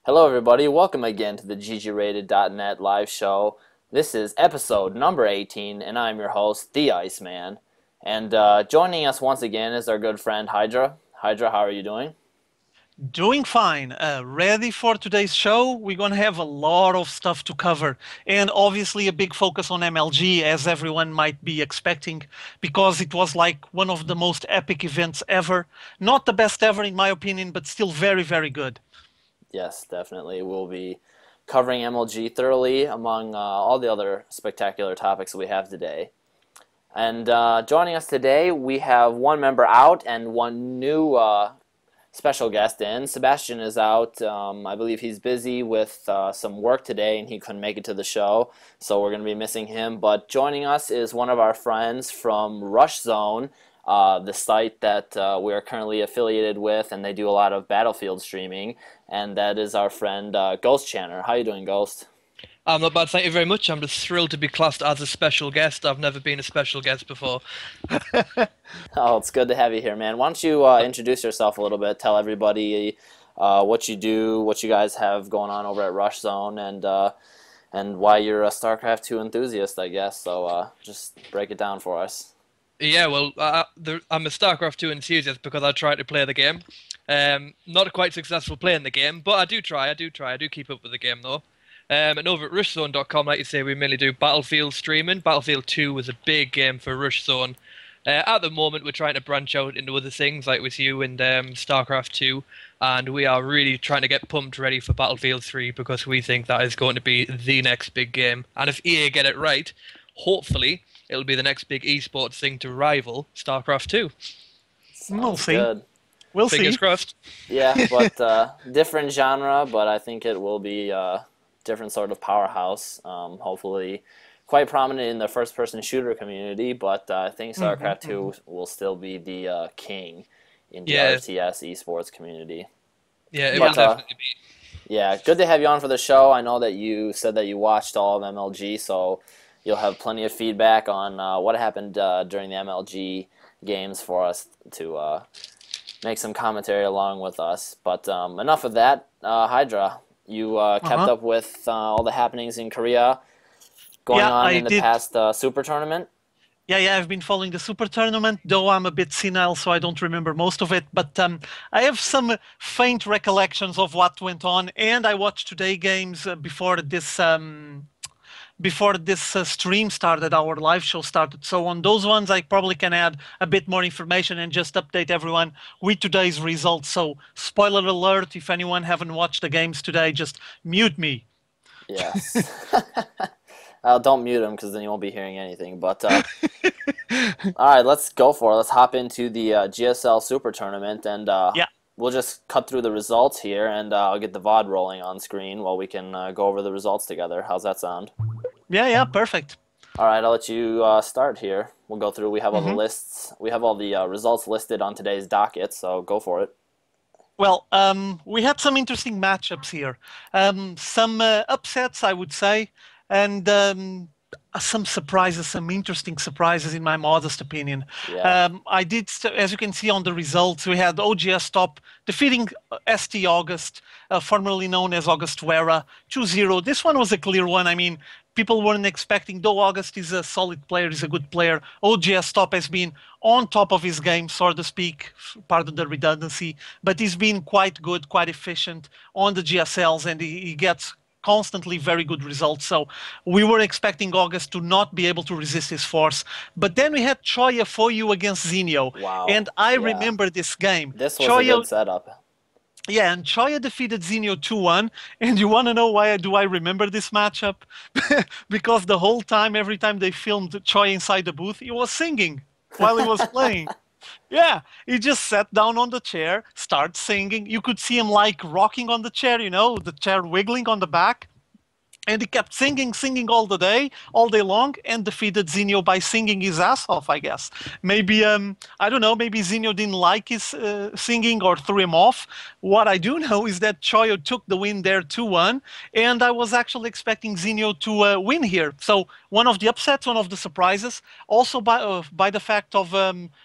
Hello, everybody. Welcome again to the GGRated.net live show. This is episode number 18, and I'm your host, the Iceman. And joining us once again is our good friend Hydra. Hydra, how are you doing? Doing fine. Ready for today's show? We're going to have a lot of stuff to cover. And obviously, a big focus on MLG, as everyone might be expecting, because it was like one of the most epic events ever. Not the best ever, in my opinion, but still very, very good. Yes, definitely. We'll be covering MLG thoroughly among all the other spectacular topics we have today. And joining us today, we have one member out and one new special guest in. Sebastian is out. I believe he's busy with some work today and he couldn't make it to the show, so we're going to be missing him. But joining us is one of our friends from Rush Zone, the site that we are currently affiliated with, and they do a lot of Battlefield streaming, and that is our friend Ghost Channer. How you doing, Ghost? I'm not bad, thank you very much. I'm just thrilled to be classed as a special guest. I've never been a special guest before. Oh, it's good to have you here, man. Why don't you introduce yourself a little bit? Tell everybody what you do, what you guys have going on over at Rush Zone, and why you're a StarCraft 2 enthusiast, I guess. So just break it down for us. Yeah, well, I'm a StarCraft 2 enthusiast because I try to play the game. Not quite successful playing the game, but I do try. I do keep up with the game, though. And over at rushzone.com, like you say, we mainly do Battlefield streaming. Battlefield 2 was a big game for Rush Zone. At the moment, we're trying to branch out into other things, like with you and StarCraft 2, and we are really trying to get pumped ready for Battlefield 3 because we think that is going to be the next big game. And if EA get it right, hopefully, it'll be the next big esports thing to rival StarCraft 2. We'll Sounds see. good. We'll Fingers see. crossed. Yeah, but different genre, but I think it will be different sort of powerhouse. Hopefully, quite prominent in the first-person shooter community, but I think StarCraft 2 will still be the king in the Yeah, RTS esports community. yeah, it will But definitely be. yeah, good to have you on for the show. I know that you said that you watched all of MLG, so you'll have plenty of feedback on what happened during the MLG games for us to make some commentary along with us. But enough of that. Hydra, you kept Uh-huh. up with all the happenings in Korea going Yeah, on I in the did. past Super Tournament. Yeah, I've been following the Super Tournament, though I'm a bit senile, so I don't remember most of it. But I have some faint recollections of what went on, and I watched today games before this stream started, our live show started. So on those ones, I probably can add a bit more information and just update everyone with today's results. So spoiler alert: if anyone haven't watched the games today, just mute me. Yes. Don't mute him because then you won't be hearing anything. But all right, let's go for it. Let's hop into the GSL Super Tournament, and Yeah, we'll just cut through the results here, and I'll get the VOD rolling on screen while we can go over the results together. How's that sound? yeah, perfect. All right, I'll let you start here. We'll go through. We have all the hmm lists. We have all the results listed on today's docket, so go for it. Well, we had some interesting matchups here. Some upsets, I would say, and some surprises, some interesting surprises, in my modest opinion. Yeah. As you can see on the results, we had OGS Top defeating ST August, formerly known as August Wera, 2-0. This one was a clear one. I mean, people weren't expecting, though August is a solid player, is a good player. OGS Top has been on top of his game, so to speak, pardon the redundancy, but he's been quite good, quite efficient on the GSLs, and he gets constantly very good results. So we were expecting August to not be able to resist his force. But then we had Choya Foyu against Zinio. Wow. And I Yeah. remember this game. This was a good Choya, setup. yeah, and Choya defeated Zinio 2-1. And you want to know why do I remember this matchup? Because the whole time, every time they filmed Choya inside the booth, he was singing while he was playing. Yeah, he just sat down on the chair, started singing. You could see him like rocking on the chair, the chair wiggling on the back. And he kept singing all day long, and defeated Zinio by singing his ass off, I guess. Maybe, I don't know, maybe Zinio didn't like his singing or threw him off. What I do know is that Choyo took the win there 2-1, and I was actually expecting Zinio to win here. So one of the upsets, one of the surprises, also by the fact of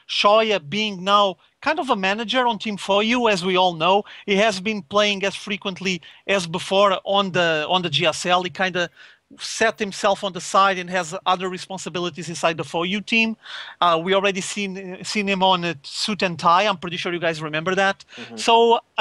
Choya being now kind of a manager on Team 4U, as we all know. He has been playing as frequently as before on the GSL. He kind of set himself on the side and has other responsibilities inside the 4U team. We already seen him on a suit and tie. I'm pretty sure you guys remember that. So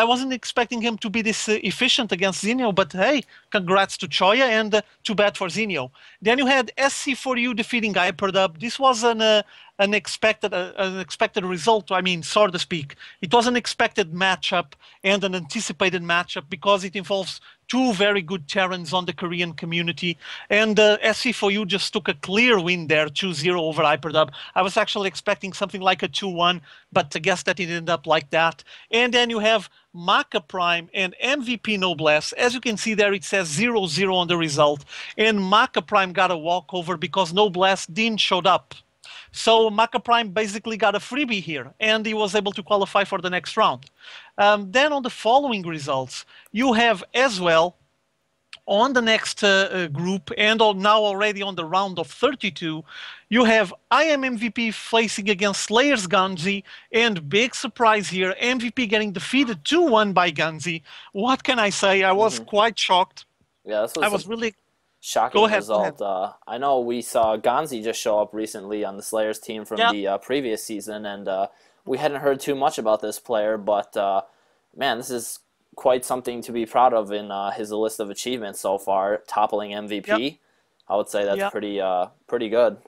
I wasn't expecting him to be this efficient against Zinio, but hey, congrats to Choya, and too bad for Zinio. Then you had SC4U defeating Hyperdub. This was an unexpected result, I mean, so to speak. It was an expected matchup and an anticipated matchup because it involves two very good Terrans on the Korean community. And SC4U just took a clear win there, 2-0 over Hyperdub. I was actually expecting something like a 2-1, but I guess that it ended up like that. And then you have Maka Prime and MVP Noblesse. As you can see there, it says 0-0 on the result. And Maka Prime got a walkover because Noblesse didn't show up. So Maka Prime basically got a freebie here, and he was able to qualify for the next round. Then on the following results, you have as well, on the next group, and now already on the round of 32, you have I Am MVP facing against Slayers Ganzi, and big surprise here, MVP getting defeated 2-1 by Ganzi. What can I say? I was quite shocked. Yeah, this was I was really... shocking result. I know we saw Ganzi just show up recently on the Slayers team from the previous season, and we hadn't heard too much about this player, but man, this is quite something to be proud of in his list of achievements so far, toppling MVP. I would say that's pretty good.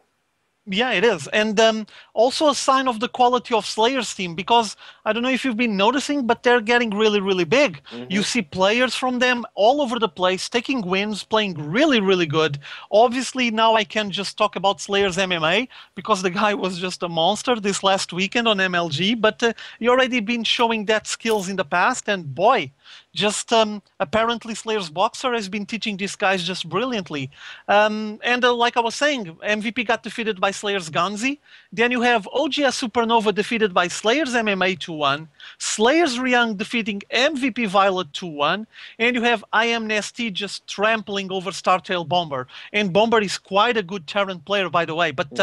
Yeah, it is. And also a sign of the quality of Slayer's team, because I don't know if you've been noticing, but they're getting really, really big. You see players from them all over the place, taking wins, playing really, really good. Obviously, now I can just talk about Slayer's MMA, because the guy was just a monster this last weekend on MLG, but he already been showing that skills in the past, and boy, just apparently Slayer's Boxer has been teaching these guys just brilliantly. And like I was saying, MVP got defeated by Slayer's Ganzi. Then you have OGS Supernova defeated by Slayer's MMA 2-1. Slayer's Ryang defeating MVP Violet 2-1. And you have I Am Nasty just trampling over Startail Bomber. And Bomber is quite a good Terran player, by the way. But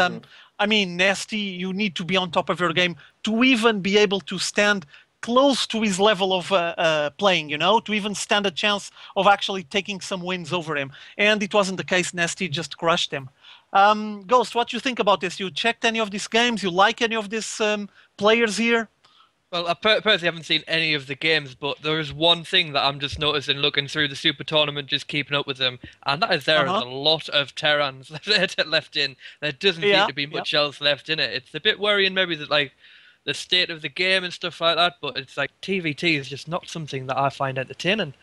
I mean, Nasty, you need to be on top of your game to even be able to stand close to his level of playing, you know, to even stand a chance of actually taking some wins over him. And it wasn't the case. Nasty just crushed him. Ghost, what do you think about this? You checked any of these games? You like any of these players here? Well, I personally haven't seen any of the games, but there is one thing that I'm just noticing looking through the Super Tournament, just keeping up with them, and that is there is a lot of Terrans left in. There doesn't seem to be much else left in it. It's a bit worrying maybe that, like, the state of the game and stuff like that, but it's like TVT is just not something that I find entertaining.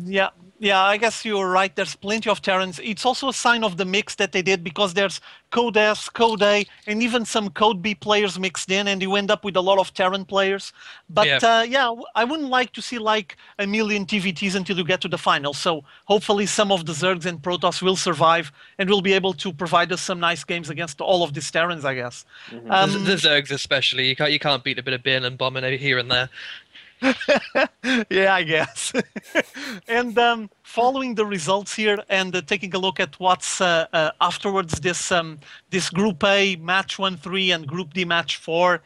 Yeah, I guess you're right. There's plenty of Terrans. It's also a sign of the mix that they did, because there's Code S, Code A, and even some Code B players mixed in, and you end up with a lot of Terran players. But I wouldn't like to see like a million TVTs until you get to the final. So hopefully some of the Zergs and Protoss will survive and will be able to provide us some nice games against all of these Terrans, I guess. The Zergs especially, you can't beat a bit of Bane and bombing here and there. Yeah, I guess. And following the results here and taking a look at what's afterwards, this Group A match 1-3 and Group D match 4,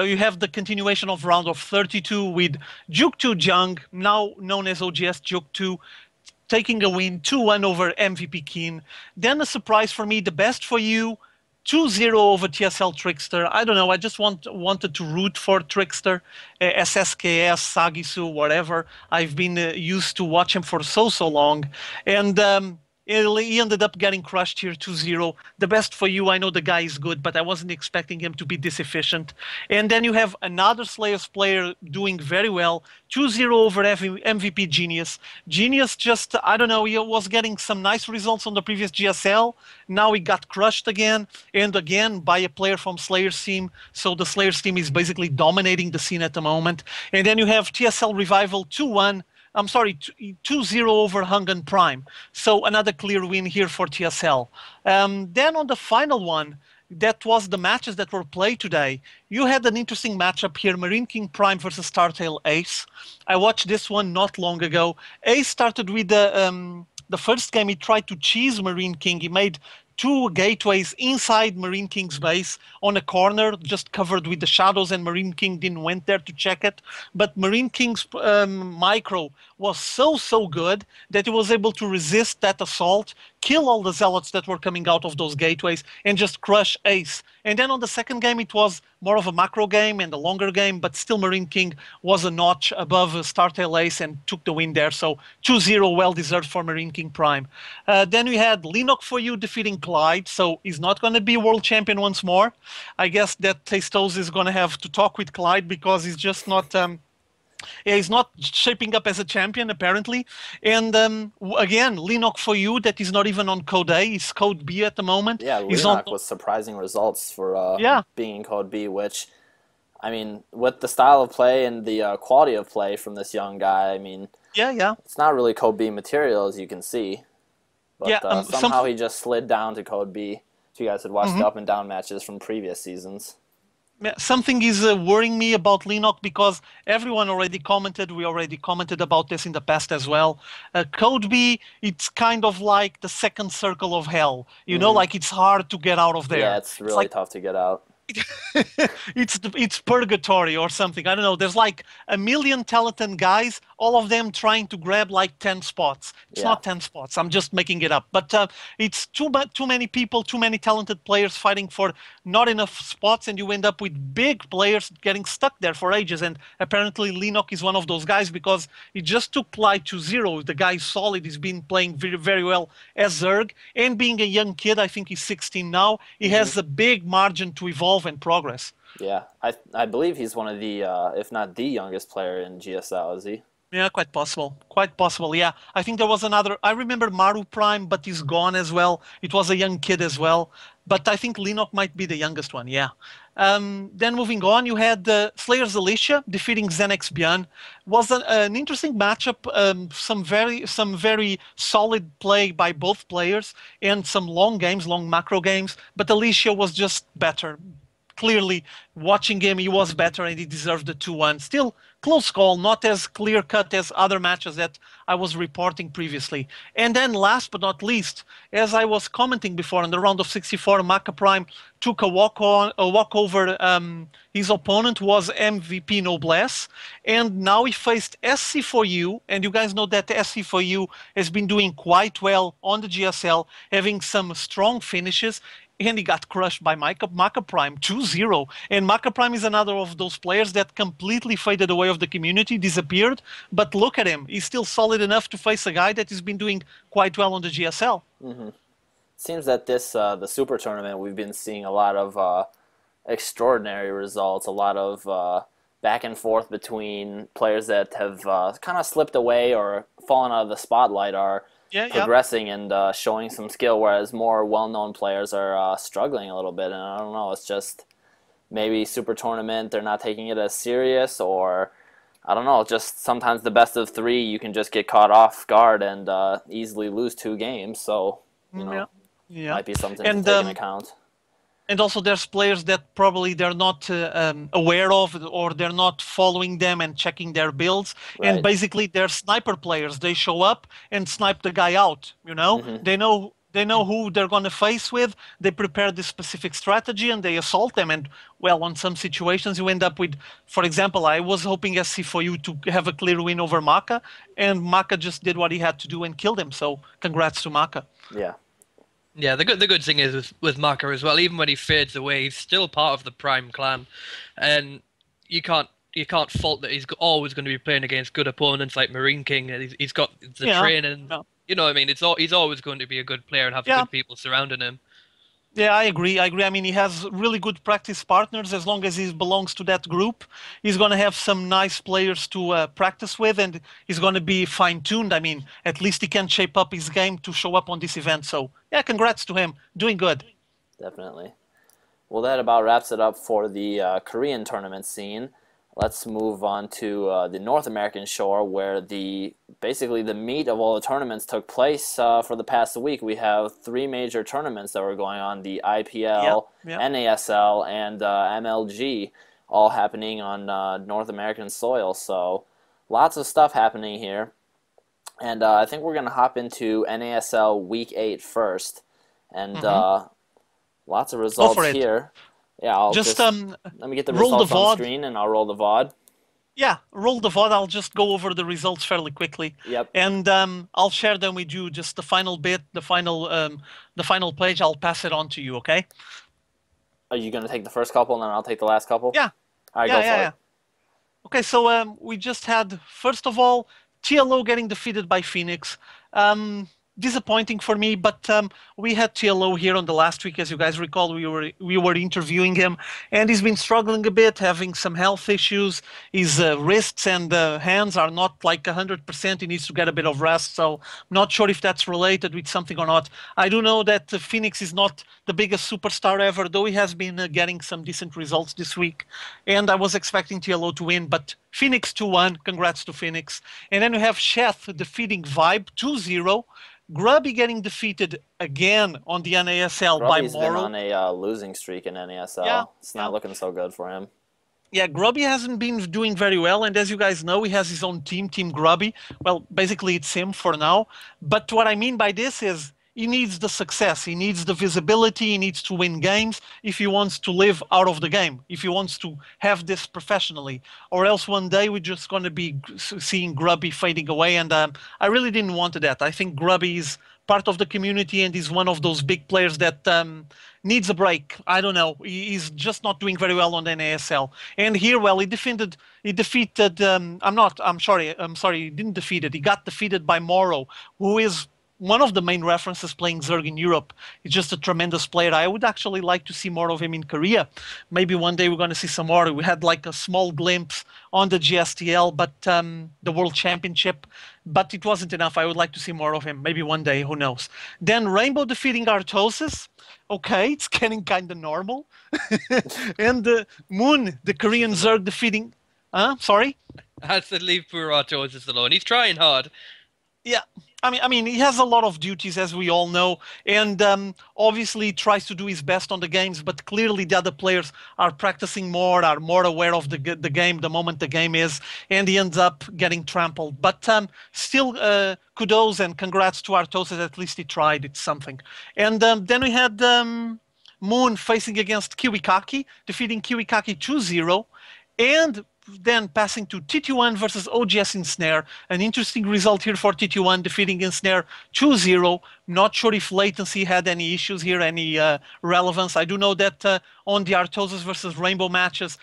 you have the continuation of round of 32 with Juk2 Jung, now known as OGS Juk2, taking a win 2-1 over MVP Keen. Then a surprise for me, the best for you, 2-0 over TSL Trickster. I don't know, I just wanted to root for Trickster, SSKS, Sagisu, whatever. I've been used to watch him for so long. And he ended up getting crushed here 2-0. The best for you, I know the guy is good, but I wasn't expecting him to be this efficient. And then you have another Slayers player doing very well, 2-0 over MVP Genius. Genius just, I don't know, he was getting some nice results on the previous GSL. Now he got crushed again, and again by a player from Slayers team. So the Slayers team is basically dominating the scene at the moment. And then you have TSL Revival 2-1. I'm sorry, 2-0 over Hungan Prime. So another clear win here for TSL. Then on the final one, that was the matches that were played today. You had an interesting matchup here, Marine King Prime versus Startail Ace. I watched this one not long ago. Ace started with the first game, he tried to cheese Marine King. He made two gateways inside Marine King's base on a corner, just covered with the shadows, and Marine King didn't went there to check it. But Marine King's micro was so good that he was able to resist that assault, kill all the zealots that were coming out of those gateways, and just crush Ace. And then on the second game, it was more of a macro game and a longer game, but still Marine King was a notch above Startail Ace and took the win there. So 2-0, well-deserved for Marine King Prime. Then we had Linok for you defeating Clyde, so he's not going to be world champion once more. I guess that Tastos is going to have to talk with Clyde because he's just not... yeah, he's not shaping up as a champion, apparently. And again, Linok for you, that is not even on Code A. He's Code B at the moment. Yeah, Linok with surprising results for being in Code B, which, I mean, with the style of play and the quality of play from this young guy, I mean, it's not really Code B material, as you can see. But somehow he just slid down to Code B. If you guys had watched the up and down matches from previous seasons. Something is worrying me about Linok because everyone already commented. We already commented about this in the past as well. Code B, it's kind of like the second circle of hell. You know, like it's hard to get out of there. Yeah, it's really tough to get out. It's purgatory or something. I don't know. There's like a million talented guys, all of them trying to grab like 10 spots. It's not 10 spots. I'm just making it up. But it's too many people, too many talented players fighting for not enough spots, and you end up with big players getting stuck there for ages. And apparently Linok is one of those guys because he just took Clyde to 0. The guy is solid. He's been playing very, very well as Zerg. And being a young kid, I think he's 16 now, he has a big margin to evolve and progress. Yeah, I believe he's one of the, if not the youngest player in GSL, is he? Yeah, quite possible. Quite possible, yeah. I think there was another... I remember Maru Prime, but he's gone as well. It was a young kid as well. But I think Linok might be the youngest one, yeah. Then moving on, you had Slayer's Alicia defeating Xenex Björn. Was an interesting matchup. Some very solid play by both players and some long games, long macro games. But Alicia was just better. Clearly, watching him, he was better and he deserved the 2-1. Still, close call, not as clear-cut as other matches that I was reporting previously. And then last but not least, as I was commenting before, in the round of 64, Maka Prime took a walkover. His opponent was MVP Noblesse, and now he faced SC4U, and you guys know that SC4U has been doing quite well on the GSL, having some strong finishes, and he got crushed by Maka Prime 2-0. And Maka Prime is another of those players that completely faded away of the community, disappeared. But look at him. He's still solid enough to face a guy that has been doing quite well on the GSL. It seems that this the Super Tournament, we've been seeing a lot of extraordinary results, a lot of back and forth between players that have kind of slipped away or fallen out of the spotlight are progressing and showing some skill, whereas more well-known players are struggling a little bit. And I don't know, it's just maybe Super Tournament, they're not taking it as serious, or I don't know, just sometimes the best of 3, you can just get caught off guard and easily lose 2 games. So, you know, might be something to take into account. And also there's players that probably they're not aware of, or they're not following them and checking their builds. Right. And basically they're sniper players. They show up and snipe the guy out, you know? They know who they're going to face with. They prepare this specific strategy and they assault them. And, well, on some situations you end up with, for example, I was hoping SC4U to have a clear win over Maka, and Maka just did what he had to do and killed him. So congrats to Maka. Yeah. Yeah, the good thing is with Maka as well, even when he fades away, he's still part of the Prime clan, and you can't fault that he's always going to be playing against good opponents like Marine King. He's got the training, you know what I mean? He's always going to be a good player and have good people surrounding him. Yeah, I agree. I mean, he has really good practice partners. As long as he belongs to that group, he's going to have some nice players to practice with, and he's going to be fine-tuned. I mean, at least he can shape up his game to show up on this event. So, yeah, congrats to him. Doing good. Definitely. Well, that about wraps it up for the Korean tournament scene. Let's move on to the North American shore, where basically the meat of all the tournaments took place for the past week. We have 3 major tournaments that were going on: the IPL, NASL, and MLG, all happening on North American soil. So lots of stuff happening here. And I think we're going to hop into NASL Week 8 first. and lots of Go for results it. here. Yeah, I'll Just let me get the roll the results on VOD. screen, and I'll roll the VOD. Yeah, roll the VOD. I'll just go over the results fairly quickly. Yep. And I'll share them with you. Just the final bit, the final page. I'll pass it on to you. Okay? Are you going to take the first couple, and then I'll take the last couple? Yeah. All right, Yeah. go for it. Okay, so we just had, first of all, TLO getting defeated by Phoenix. Disappointing for me, but we had TLO here on the last week. As you guys recall, we were interviewing him, and he's been struggling a bit, having some health issues. His wrists and hands are not like 100%. He needs to get a bit of rest, so I'm not sure if that's related with something or not. I do know that Phoenix is not the biggest superstar ever, though he has been getting some decent results this week, and I was expecting TLO to win, but Phoenix 2-1. Congrats to Phoenix. And then we have Sheth defeating Vibe 2-0. Grubby getting defeated again on the NASL by Grubby's Morrow. been on a losing streak in NASL. Yeah, It's not looking so good for him. Yeah, Grubby hasn't been doing very well, and as you guys know, he has his own team, Team Grubby. Well, basically it's him for now. But what I mean by this is he needs the success, he needs the visibility, he needs to win games if he wants to live out of the game, if he wants to have this professionally. Or else one day we're just going to be seeing Grubby fading away, and I really didn't want that. I think Grubby is part of the community and he's one of those big players that needs a break. I don't know. He's just not doing very well on the NASL. And here, well, he defeated. I'm sorry. He didn't defeat it. He got defeated by Morrow, who is one of the main references playing Zerg in Europe. He's just a tremendous player. I would actually like to see more of him in Korea. Maybe one day we're going to see some more. We had like a small glimpse on the GSTL, but the World Championship, but it wasn't enough. I would like to see more of him. Maybe one day, who knows. Then Rainbow defeating Artosis. Okay, it's getting kind of normal. And Moon, the Korean Zerg defeating... Sorry? I said leave poor Artosis alone. He's trying hard. Yeah, I mean, he has a lot of duties, as we all know, and obviously he tries to do his best on the games, but clearly the other players are practicing more, are more aware of the game, the moment the game is, and he ends up getting trampled. But still, kudos and congrats to Artosis, at least he tried, it's something. And then we had Moon facing against Kiwikaki, defeating Kiwikaki 2-0, and then passing to TT1 versus OGS Ensnare. An interesting result here for TT1, defeating Ensnare 2-0. Not sure if latency had any issues here, any relevance. I do know that on the Artosis versus Rainbow matches,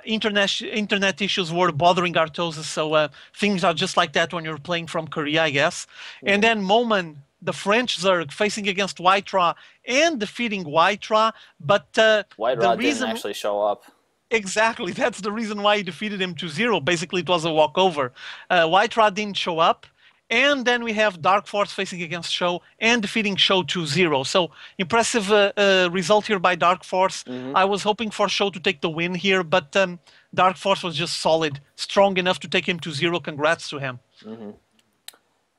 internet issues were bothering Artosis, so things are just like that when you're playing from Korea, I guess. Mm-hmm. And then Moman, the French Zerg, facing against Whitera and defeating Whitera, but Whitera didn't actually show up. Exactly, that's the reason why he defeated him 2-0. Basically, it was a walkover. Whitera didn't show up. And then we have Dark Force facing against Show and defeating Show 2-0. So impressive result here by Dark Force. Mm-hmm. I was hoping for Show to take the win here, but Dark Force was just solid, strong enough to take him 2-0. Congrats to him. Mm-hmm.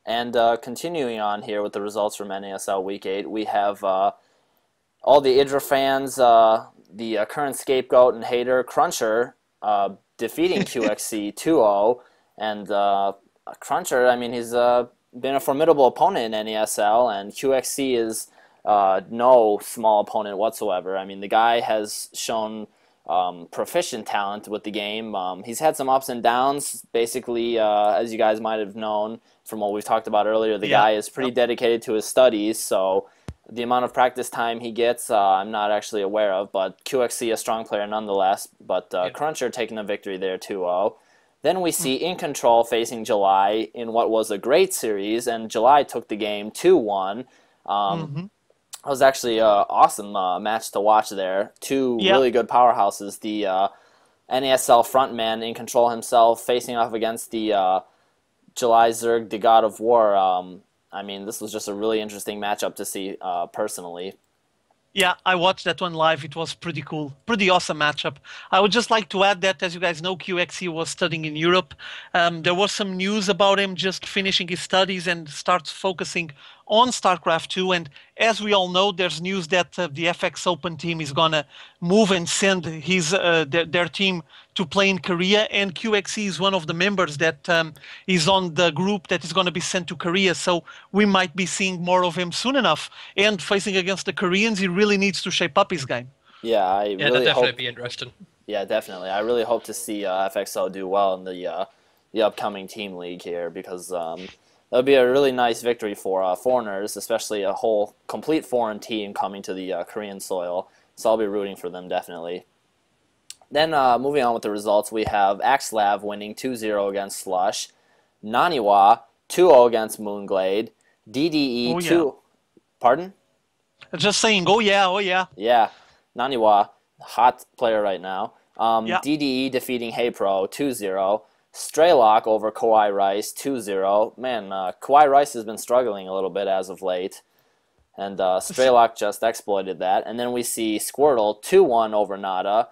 And continuing on here with the results from NASL Week 8, we have all the Idra fans, the current scapegoat and hater, Cruncher, defeating QXC 2-0. And Cruncher, I mean, he's been a formidable opponent in NASL, and QXC is no small opponent whatsoever. I mean, the guy has shown proficient talent with the game. He's had some ups and downs. Basically, as you guys might have known from what we've talked about earlier, the guy is pretty dedicated to his studies, so the amount of practice time he gets, I'm not actually aware of, but QXC a strong player nonetheless, but Cruncher taking the victory there 2-0. Then we see In Control facing July in what was a great series, and July took the game 2-1. It was actually an awesome match to watch there. Two really good powerhouses. The NASL frontman In Control himself facing off against the July Zerg, the God of War. I mean, this was just a really interesting matchup to see personally. Yeah, I watched that one live. It was pretty cool. Pretty awesome matchup. I would just like to add that, as you guys know, QXC was studying in Europe. There was some news about him just finishing his studies and starts focusing on StarCraft 2. And as we all know, there's news that the FX Open team is going to move and send their team to play in Korea. And QXE is one of the members that is on the group that is going to be sent to Korea. So we might be seeing more of him soon enough. And facing against the Koreans, he really needs to shape up his game. Yeah, I Yeah, that'd really definitely hope. be interesting. Yeah, definitely. I really hope to see FXO do well in the upcoming team league here because that would be a really nice victory for foreigners, especially a whole complete foreign team coming to the Korean soil. So I'll be rooting for them definitely. Then moving on with the results, we have Axlav winning 2-0 against Slush, Naniwa 2-0 against Moonglade, DDE Oh, yeah. 2. Pardon? Just saying, oh yeah. Yeah, Naniwa, hot player right now. Yeah. DDE defeating HeyPro 2-0. Straylock over Kawhi Rice 2-0. Man, Kawhi Rice has been struggling a little bit as of late. And Straylock just exploited that. And then we see Squirtle 2-1 over Nada.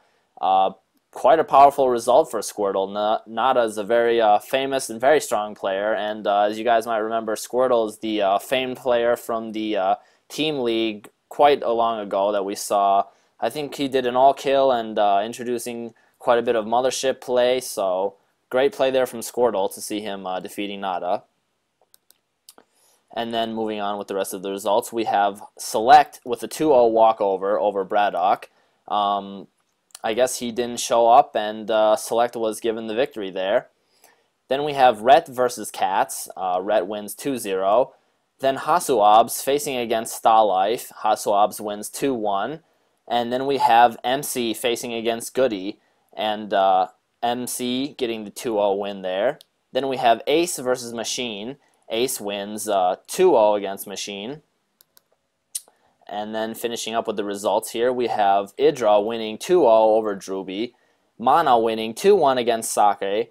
Quite a powerful result for Squirtle. Nada is a very famous and very strong player. And as you guys might remember, Squirtle is the famed player from the Team League quite a long ago that we saw. I think he did an all-kill and introducing quite a bit of mothership play. So great play there from Squirtle to see him defeating Nada. And then moving on with the rest of the results, we have Select with a 2-0 walkover over Braddock. I guess he didn't show up, and Select was given the victory there. Then we have Rhett versus Cats. Rhett wins 2-0. Then Hasuabs facing against Starlife. Hasuabs wins 2-1. And then we have MC facing against Goody, and MC getting the 2-0 win there. Then we have Ace versus Machine. Ace wins 2-0 against Machine. And then finishing up with the results here, we have Idra winning 2-0 over Druby, Mana winning 2-1 against Sake,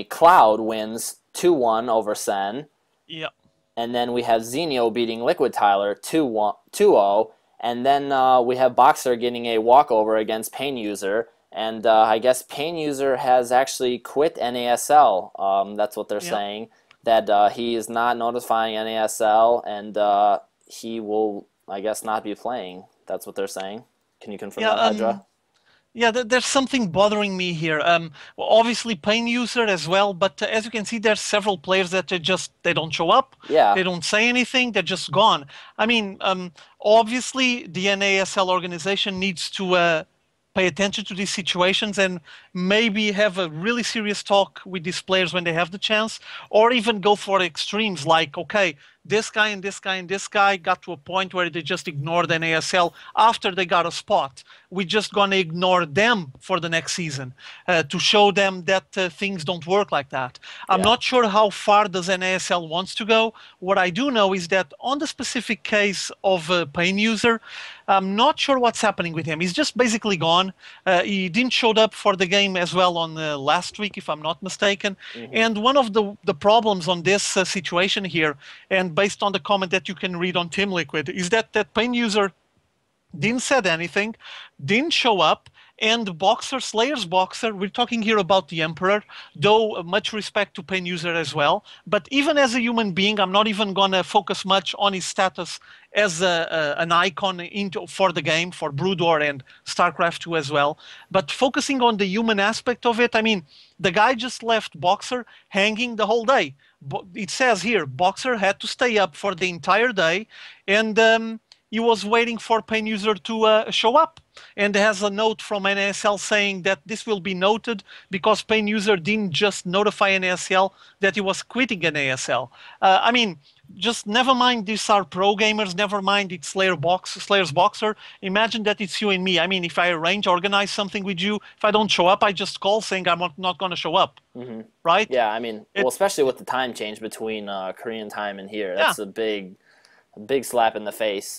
Cloud wins 2-1 over Sen. Yep. And then we have Xenio beating Liquid Tyler 2-0. And then we have Boxer getting a walkover against Pain User. And I guess Pain User has actually quit NASL. That's what they're saying. That he is not notifying NASL, and he will, I guess, not be playing. That's what they're saying. Can you confirm that, Hydra? Yeah, there's something bothering me here. Well, obviously, Pain User as well, but as you can see, there's several players that they don't show up. Yeah. They don't say anything. They're just gone. I mean, obviously, the NASL organization needs to pay attention to these situations and maybe have a really serious talk with these players when they have the chance, or even go for extremes like, okay, this guy and this guy and this guy got to a point where they just ignored NASL after they got a spot. We're just going to ignore them for the next season to show them that things don't work like that. I'm not sure how far does NASL wants to go. What I do know is that on the specific case of Pain User, I'm not sure what's happening with him. He's just basically gone. He didn't show up for the game as well on last week, if I'm not mistaken. And one of the problems on this situation here, and based on the comment that you can read on Team Liquid, is that Pain User didn't said anything, didn't show up, and Boxer, Slayer's Boxer, we're talking here about the Emperor, though much respect to Pain User as well, but even as a human being, I'm not even going to focus much on his status as an icon for the game, for Brood War and StarCraft 2 as well, but focusing on the human aspect of it, I mean, the guy just left Boxer hanging the whole day. It says here, Boxer had to stay up for the entire day, and he was waiting for Pain User to show up. And has a note from NASL saying that this will be noted because Pain User didn't just notify NASL that he was quitting NASL. I mean, just never mind these are pro gamers, never mind it's Slayer's Boxer. Imagine that it's you and me. I mean, if I organize something with you, if I don't show up, I just call saying I'm not going to show up. Right? Yeah, I mean, well, especially with the time change between Korean time and here. That's a big slap in the face,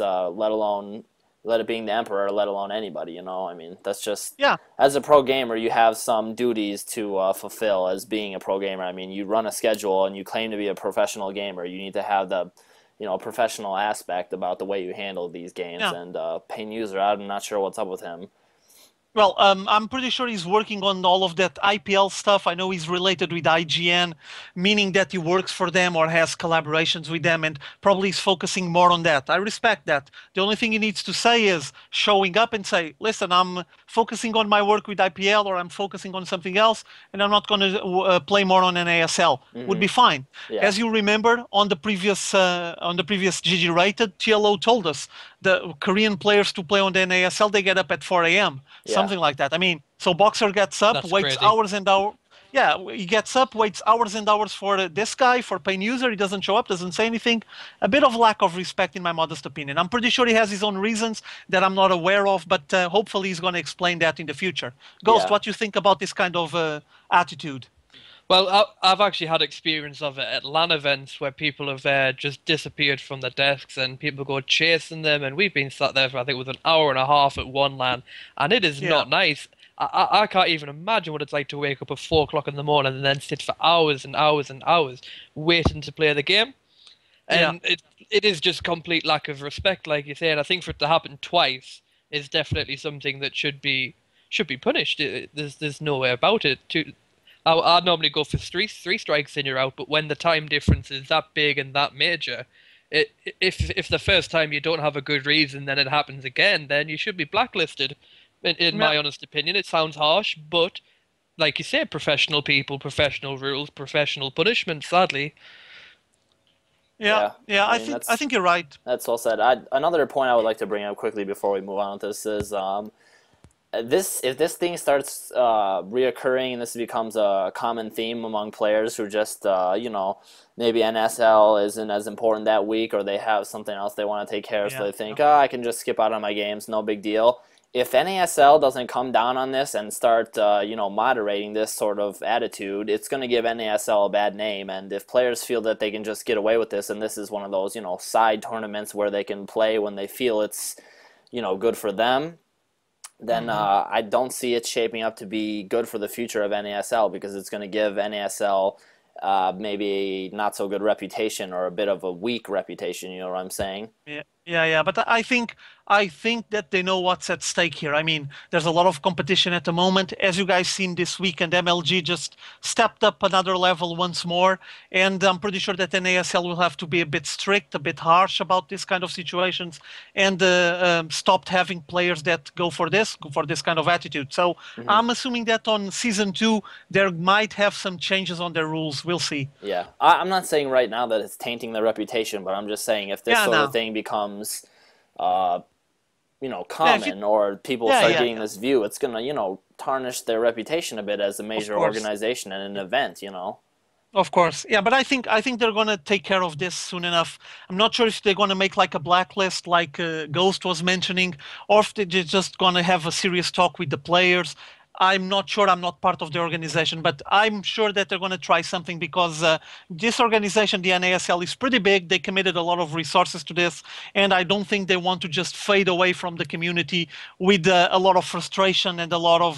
let it being the Emperor, let alone anybody, you know? I mean, that's just... Yeah. As a pro gamer, you have some duties to fulfill as being a pro gamer. I mean, you run a schedule and you claim to be a professional gamer. You need to have the, professional aspect about the way you handle these games. Yeah. And Pain User, I'm not sure what's up with him. Well, I'm pretty sure he's working on all of that IPL stuff. I know he's related with IGN, meaning that he works for them or has collaborations with them, and probably is focusing more on that. I respect that. The only thing he needs to say is showing up and say, listen, I'm focusing on my work with IPL, or I'm focusing on something else, and I'm not going to play more on an ASL. Would Hmm. be fine. Yeah. As you remember, on the previous GG Rated, TLO told us the Korean players to play on the NASL, they get up at 4 a.m., Yeah. something like that. I mean, so Boxer gets up, That's waits crazy. hours and hours. Yeah, he gets up, waits hours and hours for this guy, for paying user. He doesn't show up, doesn't say anything. A bit of lack of respect, in my modest opinion. I'm pretty sure he has his own reasons that I'm not aware of, but hopefully he's going to explain that in the future. Ghost, Yeah. what do you think about this kind of attitude? Well, I've actually had experience of it at LAN events where people have just disappeared from their desks and people go chasing them, and we've been sat there for I think it was an hour and a half at one LAN, and it is Yeah, not nice. I can't even imagine what it's like to wake up at 4 o'clock in the morning and then sit for hours and hours and hours waiting to play the game, yeah. and it is just complete lack of respect, like you say. And I think for it to happen twice is definitely something that should be punished. There's no way about it. I'd normally go for three strikes and you're out, but when the time difference is that big and that major, if the first time you don't have a good reason, then it happens again, then you should be blacklisted. In Yeah. my honest opinion, it sounds harsh, but like you say, professional people, professional rules, professional punishment. Sadly, Yeah, Yeah. yeah, I mean, I think you're right. that's well said. Another point I would like to bring up quickly before we move on with this is this if this thing starts reoccurring and this becomes a common theme among players who just maybe NSL isn't as important that week, or they have something else they want to take care of, so Yeah, they yeah. think, oh, I can just skip out on my games, no big deal. If NASL doesn't come down on this and start moderating this sort of attitude, it's going to give NASL a bad name. And if players feel that they can just get away with this, and this is one of those side tournaments where they can play when they feel it's good for them, then Hmm. I don't see it shaping up to be good for the future of NASL, because it's going to give NASL maybe a not so good reputation, or a bit of a weak reputation. You know what I'm saying? Yeah, yeah, yeah. But I think that they know what's at stake here. I mean, there's a lot of competition at the moment. As you guys seen this weekend, MLG just stepped up another level once more, and I'm pretty sure that NASL will have to be a bit strict, a bit harsh about this kind of situations, and stopped having players that go for this kind of attitude. So Hmm. I'm assuming that on season 2 there might have some changes on their rules. We'll see. Yeah, I'm not saying right now that it's tainting their reputation, but I'm just saying if this Yeah, sort of no. thing becomes, uh, Yeah, if you, common, or people yeah, start yeah, getting yeah. this view, it's gonna, tarnish their reputation a bit as a Of major course. organization and an event. Of course, yeah, but I think they're gonna take care of this soon enough. I'm not sure if they're gonna make like a blacklist, like Ghost was mentioning, or if they're just gonna have a serious talk with the players. I'm not sure. I'm not part of the organization, but I'm sure that they're gonna try something, because this organization, the NASL, is pretty big. They committed a lot of resources to this, and I don't think they want to just fade away from the community with a lot of frustration and a lot of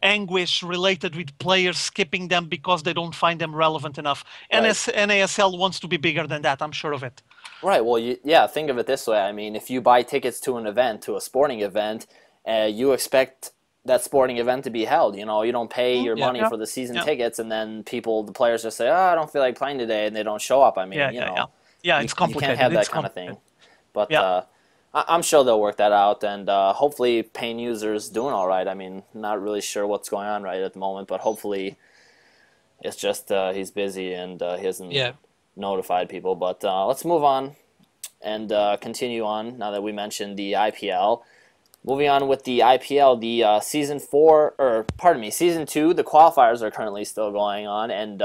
anguish related with players skipping them because they don't find them relevant enough. Right. NASL wants to be bigger than that, I'm sure of it. Right. Well, yeah. Think of it this way. I mean, if you buy tickets to an event, to a sporting event, you expect that sporting event to be held. You don't pay Mm, your yeah. money yeah, for the season yeah, tickets, and then the players just say, "Oh, I don't feel like playing today," and they don't show up. I mean, yeah, yeah, yeah. Yeah, you it's you can't complicated. have It's that kind of complicated. thing. But Yeah. I'm sure they'll work that out, and hopefully, paying users doing all right. I mean, not really sure what's going on right at the moment, but hopefully, it's just he's busy and he hasn't yeah. notified people. But let's move on and continue on now that we mentioned the IPL. Moving on with the IPL, the season 2, the qualifiers are currently still going on, and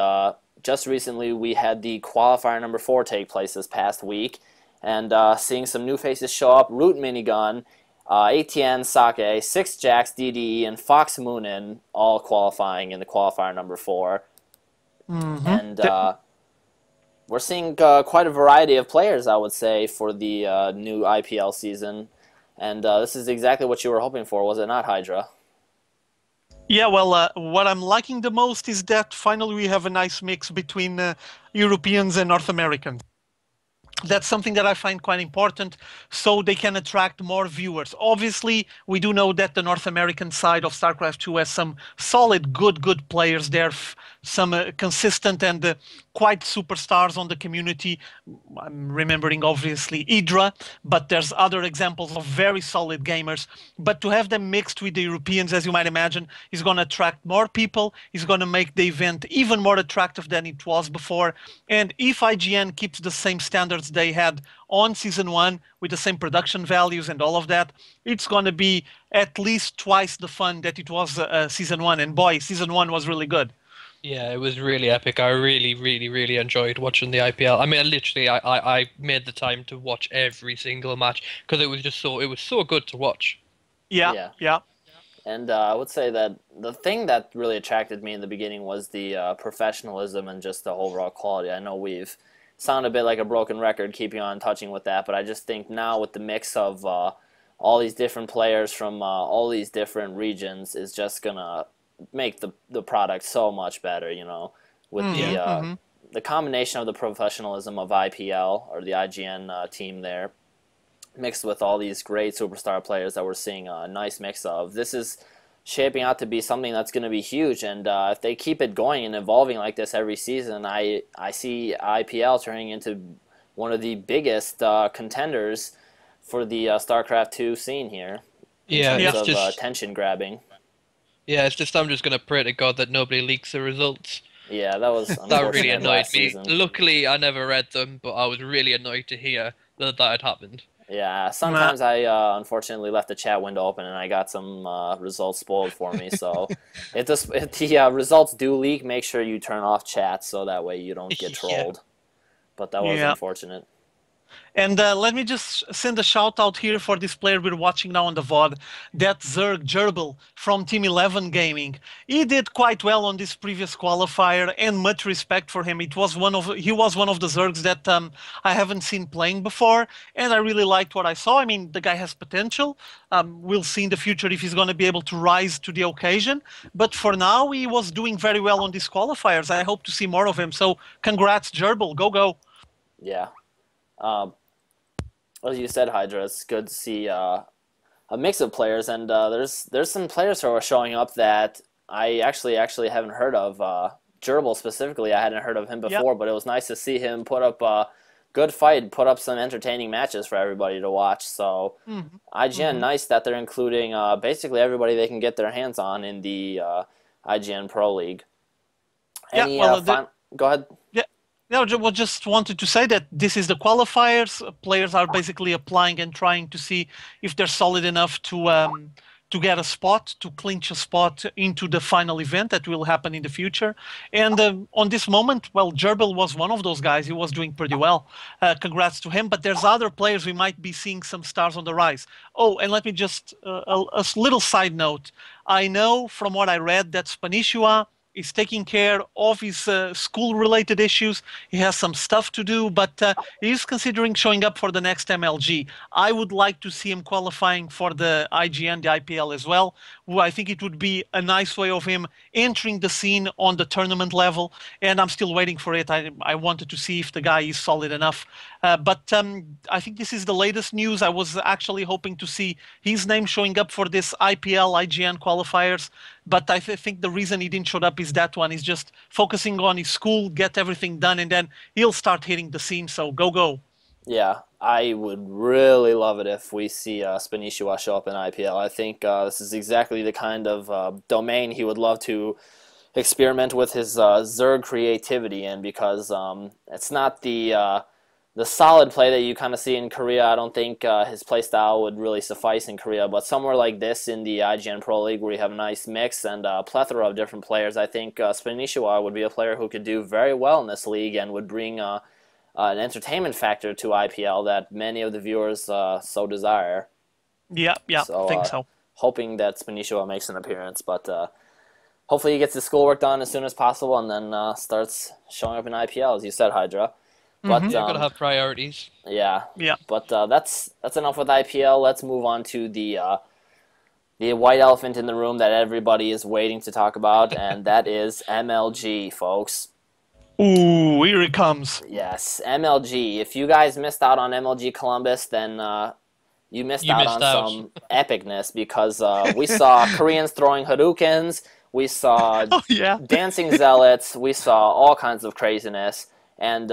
just recently we had the qualifier number 4 take place this past week, and seeing some new faces show up: Root Minigun, ATN Sake, Six Jacks DDE, and Fox Moonin, all qualifying in the qualifier number 4, Hmm. and we're seeing quite a variety of players, I would say, for the new IPL season. And this is exactly what you were hoping for, was it not, Hydra? Yeah, well, what I'm liking the most is that finally we have a nice mix between Europeans and North Americans. That's something that I find quite important, so they can attract more viewers. Obviously, we do know that the North American side of StarCraft 2 has some solid, good players there, some consistent and quite superstars on the community. I'm remembering, obviously, Idra, but there's other examples of very solid gamers. But to have them mixed with the Europeans, as you might imagine, is going to attract more people, is going to make the event even more attractive than it was before. And if IGN keeps the same standards they had on season 1 with the same production values and all of that, it's going to be at least twice the fun that it was season 1. And boy, season 1 was really good. Yeah, it was really epic. I really enjoyed watching the IPL. I mean, literally, I made the time to watch every single match because it was so good to watch. Yeah. And I would say that the thing that really attracted me in the beginning was the professionalism and just the overall quality. I know we've sounded a bit like a broken record keeping on touching with that, but I just think now with the mix of all these different players from all these different regions is just going to make the product so much better, with the combination of the professionalism of IPL or the IGN team there mixed with all these great superstar players that we're seeing a nice mix of. This is shaping out to be something that's going to be huge, and if they keep it going and evolving like this every season, I see IPL turning into one of the biggest contenders for the StarCraft 2 scene here in terms of attention grabbing. Yeah, it's just I'm just going to pray to God that nobody leaks the results. Yeah, that was that really annoyed me. season. Luckily, I never read them, but I was really annoyed to hear that had happened. Yeah, sometimes I unfortunately left the chat window open and I got some results spoiled for me. So if the results do leak, make sure you turn off chat so that way you don't get trolled. Yeah. But that was unfortunate. And let me just send a shout out here for this player we're watching now on the VOD, that Zerg Gerbil from Team 11 Gaming. He did quite well on this previous qualifier, and much respect for him. He was one of the Zergs that I haven't seen playing before, and I really liked what I saw. I mean, the guy has potential. We'll see in the future if he's going to be able to rise to the occasion. But for now, he was doing very well on these qualifiers. I hope to see more of him. So congrats, Gerbil. Go. Yeah. As you said, Hydra, it's good to see a mix of players, and there's some players who are showing up that I actually haven't heard of. Gerbil specifically, I hadn't heard of him before, but it was nice to see him put up a good fight, put up some entertaining matches for everybody to watch. So IGN, nice that they're including basically everybody they can get their hands on in the IGN Pro League. Any, go ahead. No, just wanted to say that this is the qualifiers. Players are basically applying and trying to see if they're solid enough to get a spot, to clinch a spot into the final event that will happen in the future. And on this moment, well, Gerbil was one of those guys. He was doing pretty well. Congrats to him. But there's other players we might be seeing some stars on the rise. Oh, and let me just, a little side note. I know from what I read that Spanishua is taking care of his school-related issues. He has some stuff to do, but he is considering showing up for the next MLG. I would like to see him qualifying for the IGN, the IPL as well. I think it would be a nice way of him entering the scene on the tournament level, and I'm still waiting for it. I wanted to see if the guy is solid enough. But I think this is the latest news. I was actually hoping to see his name showing up for this IPL, IGN qualifiers, but I think the reason he didn't show up is that one. He's just focusing on his school, get everything done, and then he'll start hitting the scene, so go. Yeah, I would really love it if we see Spanishua show up in IPL. I think this is exactly the kind of domain he would love to experiment with his Zerg creativity in, because it's not the solid play that you kind of see in Korea. I don't think his play style would really suffice in Korea, but somewhere like this in the IGN Pro League where you have a nice mix and a plethora of different players, I think Spanishua would be a player who could do very well in this league and would bring an entertainment factor to IPL that many of the viewers so desire. Yeah, so, I think so. Hoping that Spanishua makes an appearance, but hopefully he gets his schoolwork done as soon as possible and then starts showing up in IPL, as you said, Hydra. But you've got to have priorities. Yeah. But that's enough with IPL. Let's move on to the white elephant in the room that everybody is waiting to talk about, and that is MLG, folks. Ooh, here it comes. Yes, MLG. If you guys missed out on MLG Columbus, then you missed You out missed on out. some epicness because we saw Koreans throwing Hadoukens, we saw Oh, yeah. dancing zealots, we saw all kinds of craziness. And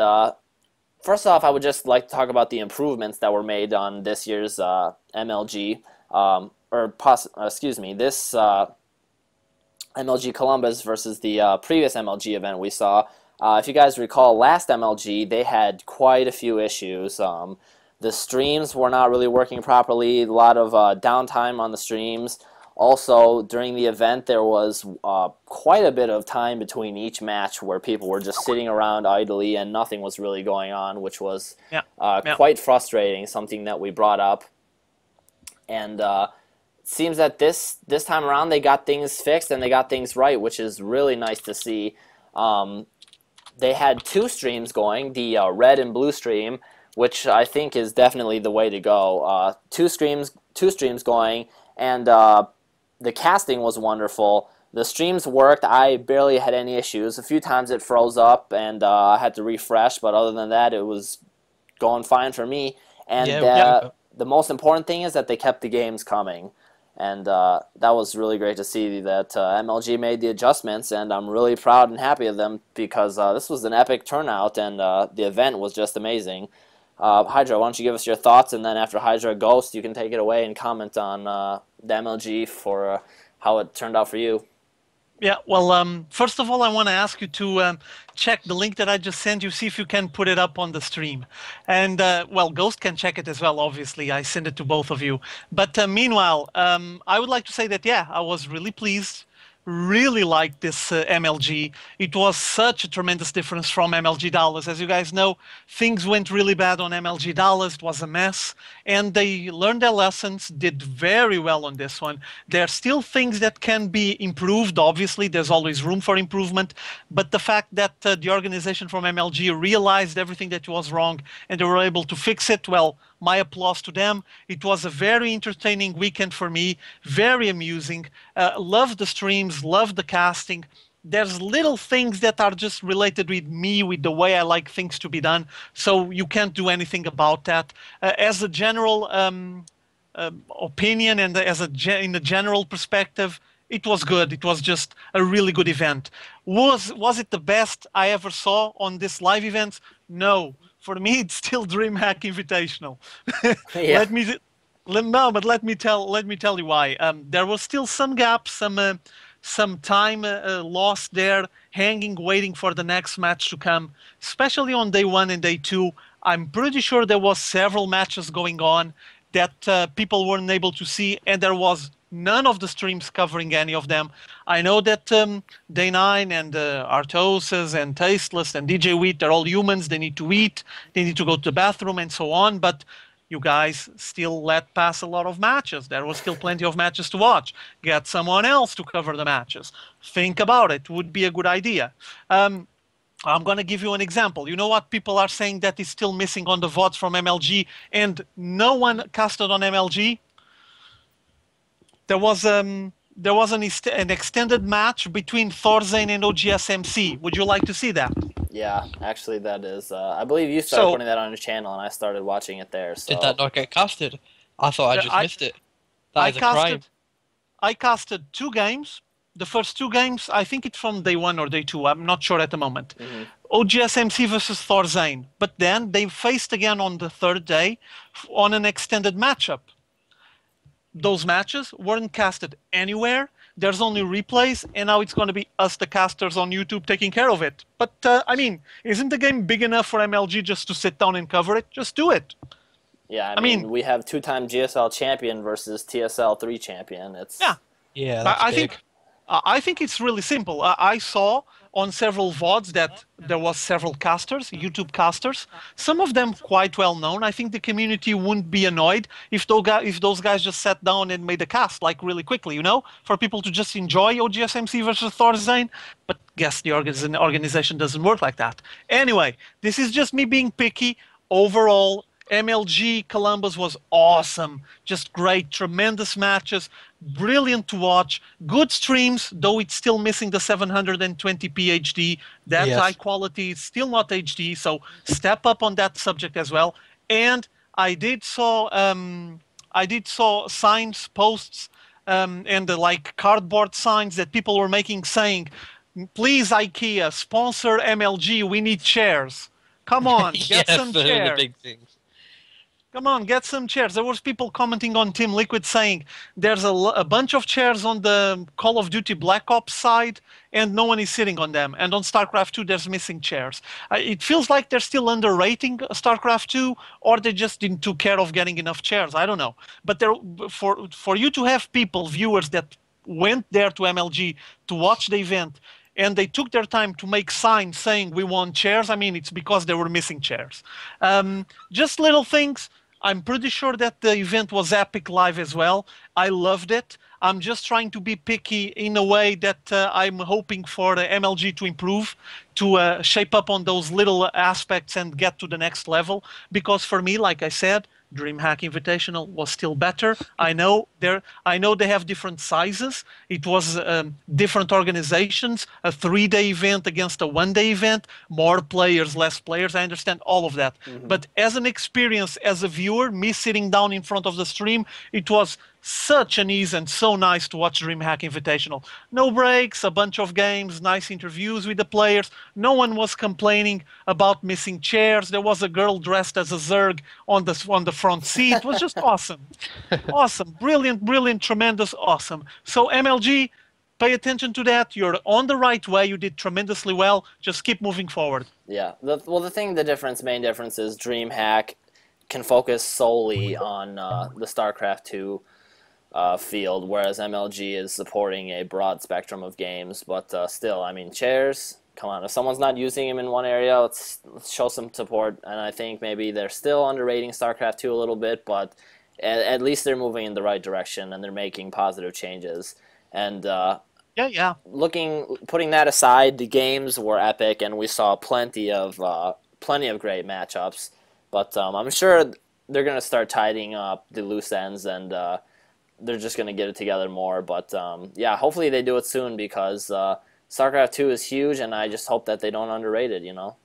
first off, I would just like to talk about the improvements that were made on this year's MLG, this MLG Columbus versus the previous MLG event we saw. If you guys recall, last MLG, they had quite a few issues. The streams were not really working properly, a lot of downtime on the streams. Also, during the event, there was quite a bit of time between each match where people were just sitting around idly and nothing was really going on, which was Yeah. quite frustrating, something that we brought up. And it seems that this time around they got things fixed and they got things right, which is really nice to see. They had two streams going, the red and blue stream, which I think is definitely the way to go. Two streams going, and the casting was wonderful. The streams worked. I barely had any issues. A few times it froze up, and I had to refresh, but other than that, it was going fine for me. And the most important thing is that they kept the games coming. And that was really great to see that MLG made the adjustments, and I'm really proud and happy of them because this was an epic turnout, and the event was just amazing. Hydra, why don't you give us your thoughts, and then after Hydra Ghost, you can take it away and comment on the MLG for how it turned out for you. Yeah, well, first of all, I want to ask you to check the link that I just sent you, see if you can put it up on the stream. And, well, Ghost can check it as well, obviously. I send it to both of you. But meanwhile, I would like to say that, yeah, I was really pleased. Really liked this MLG. It was such a tremendous difference from MLG Dallas. As you guys know, things went really bad on MLG Dallas. It was a mess. And they learned their lessons, did very well on this one. There are still things that can be improved. Obviously, there's always room for improvement. But the fact that the organization from MLG realized everything that was wrong and they were able to fix it, well, my applause to them. It was a very entertaining weekend for me, very amusing. Loved the streams, loved the casting. There's little things that are just related with me, with the way I like things to be done, so you can't do anything about that. As a general opinion and in the general perspective, it was good. It was just a really good event. Was it the best I ever saw on this live event? No. For me, it's still DreamHack Invitational. Yeah. Let me tell you why. There was still some gaps, some time lost there, hanging, waiting for the next match to come. Especially on day 1 and day 2, I'm pretty sure there was several matches going on that people weren't able to see, and there was none of the streams covering any of them. I know that Day 9 and Artoses and Tasteless and DJ Wheat, they're all humans. They need to eat. They need to go to the bathroom and so on. But you guys still let pass a lot of matches. There was still plenty of matches to watch. Get someone else to cover the matches. Think about it. Would be a good idea. I'm going to give you an example. You know what people are saying that is still missing on the VODs from MLG and no one casted on MLG? There was an extended match between Thorzane and OGSMC. Would you like to see that? Yeah, actually that is. I believe you started putting that on your channel, and I started watching it there. So. Did that not get casted? I thought I just missed it. That is a crime. I casted 2 games. The first 2 games, I think it's from day 1 or day 2. I'm not sure at the moment. Mm-hmm. OGSMC versus Thorzane. But then they faced again on the 3rd day on an extended matchup. Those matches weren't casted anywhere. There's only replays, and now it's going to be us, the casters on YouTube, taking care of it. But, I mean, isn't the game big enough for MLG just to sit down and cover it? Just do it. Yeah, I mean we have 2-time GSL champion versus TSL 3 champion. It's yeah, that's big. I think it's really simple. I saw on several VODs that there was several casters, YouTube casters. Some of them quite well known. I think the community wouldn't be annoyed if those guys just sat down and made a cast like really quickly, you know, for people to just enjoy OGSMC versus Thorzane. But guess the organization doesn't work like that. Anyway, this is just me being picky. Overall, MLG Columbus was awesome. Just great, tremendous matches, brilliant to watch. Good streams, though it's still missing the 720p HD. That Yes. high quality is still not HD, so step up on that subject as well. And I did saw signs, posts, and the like cardboard signs that people were making saying, "Please, IKEA, sponsor MLG. We need chairs. Come on, get Yeah, some for the chairs. big things. Come on, get some chairs." There was people commenting on Team Liquid saying there's a bunch of chairs on the Call of Duty Black Ops side and no one is sitting on them. And on StarCraft 2, there's missing chairs. It feels like they're still underrating StarCraft 2, or they just didn't took care of getting enough chairs. I don't know. But there, for you to have people, viewers that went there to MLG to watch the event and they took their time to make signs saying we want chairs, I mean, it's because they were missing chairs. Just little things. I'm pretty sure that the event was epic live as well. I loved it. I'm just trying to be picky in a way that I'm hoping for the MLG to improve, to shape up on those little aspects and get to the next level. Because for me, like I said, DreamHack Invitational was still better. I know they have different sizes. It was different organizations, a 3-day event against a 1-day event, more players, less players. I understand all of that. But as an experience, as a viewer, me sitting down in front of the stream, it was such an ease and so nice to watch DreamHack Invitational. No breaks, a bunch of games, nice interviews with the players. No one was complaining about missing chairs. There was a girl dressed as a Zerg on the front seat. It was just awesome. Awesome. Brilliant, brilliant, tremendous, awesome. So MLG, pay attention to that. You're on the right way. You did tremendously well. Just keep moving forward. Yeah. The main difference is DreamHack can focus solely on the StarCraft 2 field, whereas MLG is supporting a broad spectrum of games. But still, I mean, chairs, come on. If someone's not using them in one area, let's show some support. And I think maybe they're still underrating StarCraft 2 a little bit, but at least they're moving in the right direction and they're making positive changes. And Yeah. putting that aside, the games were epic, and we saw plenty of great matchups. But I'm sure they're going to start tidying up the loose ends, and they're just going to get it together more. But yeah, hopefully they do it soon, because StarCraft 2 is huge, and I just hope that they don't underrate it, you know?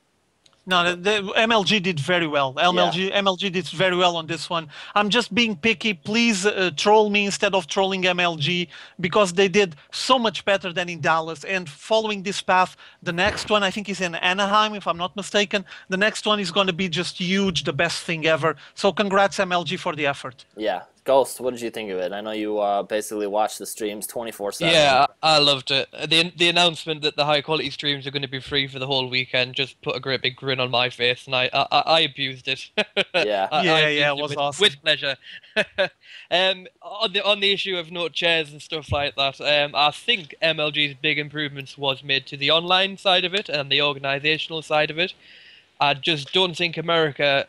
No, the MLG did very well. MLG did very well on this one. I'm just being picky. Please troll me instead of trolling MLG, because they did so much better than in Dallas. And following this path, the next one, I think, is in Anaheim, if I'm not mistaken. The next one is going to be just huge, the best thing ever. So congrats, MLG, for the effort. Yeah. Ghost, what did you think of it? I know you basically watch the streams 24/7. Yeah, I loved it. The announcement that the high quality streams are going to be free for the whole weekend just put a great big grin on my face, and I abused it. Yeah. I It abused was with, awesome. with pleasure. On the issue of no chairs and stuff like that, I think MLG's big improvements was made to the online side of it and the organizational side of it. I just don't think America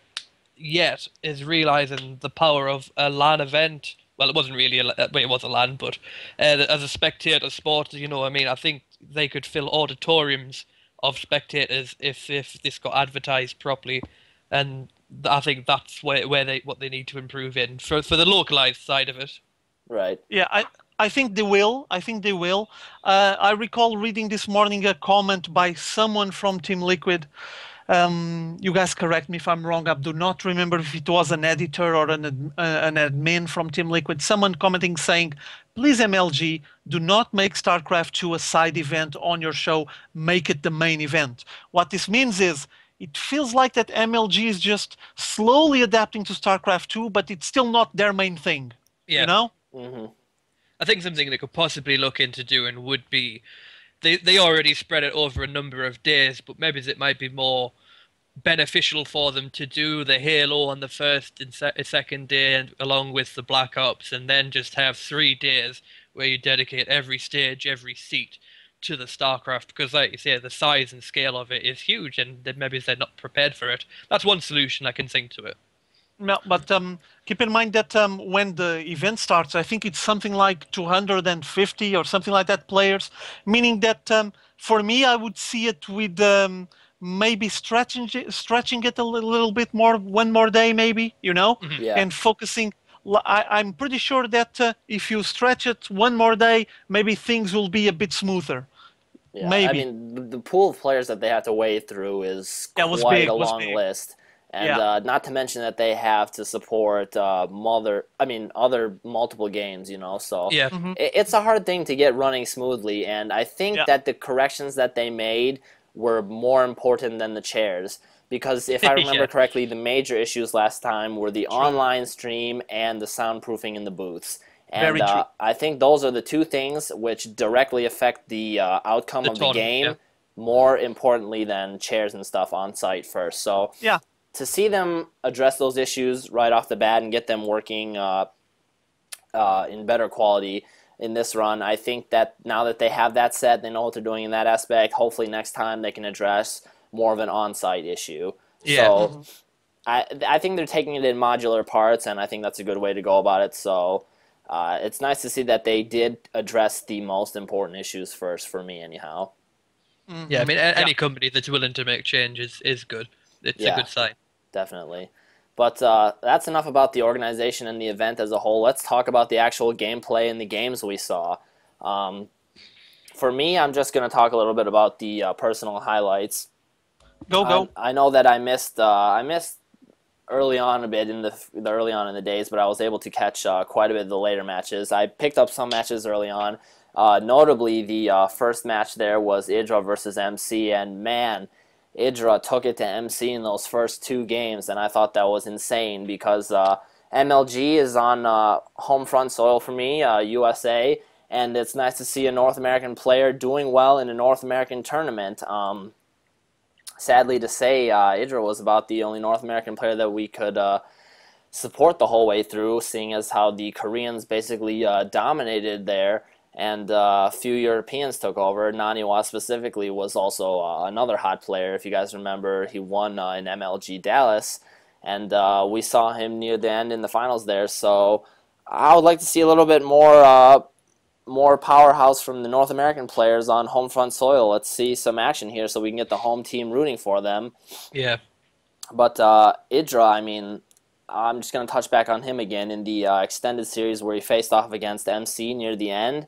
yet is realizing the power of a LAN event. Well, it wasn't really it was a LAN, but as a spectator sport, you know, I mean, I think they could fill auditoriums of spectators if this got advertised properly, and I think that's what they need to improve in for the localized side of it. Right. Yeah, I think they will. I recall reading this morning a comment by someone from Team Liquid. You guys correct me if I'm wrong. I do not remember if it was an editor or an admin from Team Liquid. Someone commenting saying, "Please, MLG, do not make StarCraft 2 a side event on your show. Make it the main event." What this means is, it feels like that MLG is just slowly adapting to StarCraft 2, but it's still not their main thing. Yeah. You know? Mm-hmm. I think something they could possibly look into doing would be they already spread it over a number of days, but maybe it might be more beneficial for them to do the Halo on the first and second day, and along with the Black Ops, and then just have 3 days where you dedicate every stage, every seat to the StarCraft, because like you say, the size and scale of it is huge, and maybe they're not prepared for it. That's one solution I can think to it. No, but keep in mind that when the event starts, I think it's something like 250 or something like that players, meaning that for me, I would see it with maybe stretching it a little bit more, one more day maybe, Yeah. and focusing. I'm pretty sure that if you stretch it one more day, maybe things will be a bit smoother. Yeah, I Maybe. mean, the pool of players that they have to wade through is Yeah, was quite a big, was long big. list, and Yeah. not to mention that they have to support other multiple games. So Yeah. Hmm. it's a hard thing to get running smoothly, and I think Yeah. that the corrections that they made were more important than the chairs. Because if I remember Yeah. correctly, the major issues last time were the True. online stream and the soundproofing in the booths. And Very true. I think those are the two things which directly affect the outcome The of the tournament. Yeah. game more importantly than chairs and stuff on site first. So Yeah. to see them address those issues right off the bat and get them working in better quality in this run, I think that now that they have that set, they know what they're doing in that aspect. Hopefully next time they can address more of an on-site issue. Yeah. So I think they're taking it in modular parts, and I think that's a good way to go about it. So it's nice to see that they did address the most important issues first, for me anyhow. Yeah. I mean, Yeah. any company that's willing to make changes is good. It's a Yeah. good sign. Definitely. But that's enough about the organization and the event as a whole. Let's talk about the actual gameplay and the games we saw. For me, I'm just going to talk a little bit about the personal highlights. Go. I know that I missed early on a bit in the early on in the days, but I was able to catch quite a bit of the later matches. I picked up some matches early on. Notably, the first match there was Idra versus MC, and man, Idra took it to MC in those first two games, and I thought that was insane because MLG is on home front soil for me, USA, and it's nice to see a North American player doing well in a North American tournament. Sadly to say, Idra was about the only North American player that we could support the whole way through, seeing as how the Koreans basically dominated there, and a few Europeans took over. Naniwa specifically was also another hot player. If you guys remember, he won in MLG Dallas, and we saw him near the end in the finals there. So I would like to see a little bit more powerhouse from the North American players on home front soil. Let's see some action here so we can get the home team rooting for them. Yeah. But Idra, I mean, I'm just going to touch back on him again in the extended series where he faced off against MC near the end.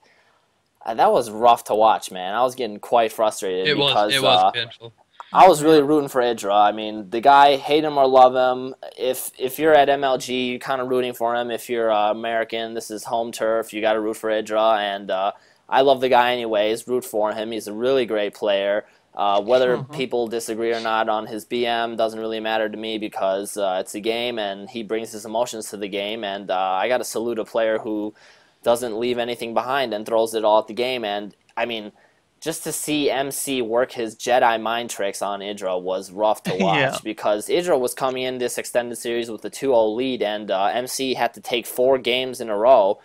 That was rough to watch, man. I was getting quite frustrated It because was painful. I was really rooting for Idra. I mean, the guy, hate him or love him, if you're at MLG, you're kind of rooting for him. If you're American, this is home turf, you got to root for Idra. And I love the guy anyways, root for him. He's a really great player. Whether people disagree or not on his BM doesn't really matter to me because it's a game and he brings his emotions to the game. And I got to salute a player who doesn't leave anything behind and throws it all at the game. And, I mean, just to see MC work his Jedi mind tricks on Idra was rough to watch Yeah. because Idra was coming in this extended series with a 2-0 lead, and MC had to take 4 games in a row,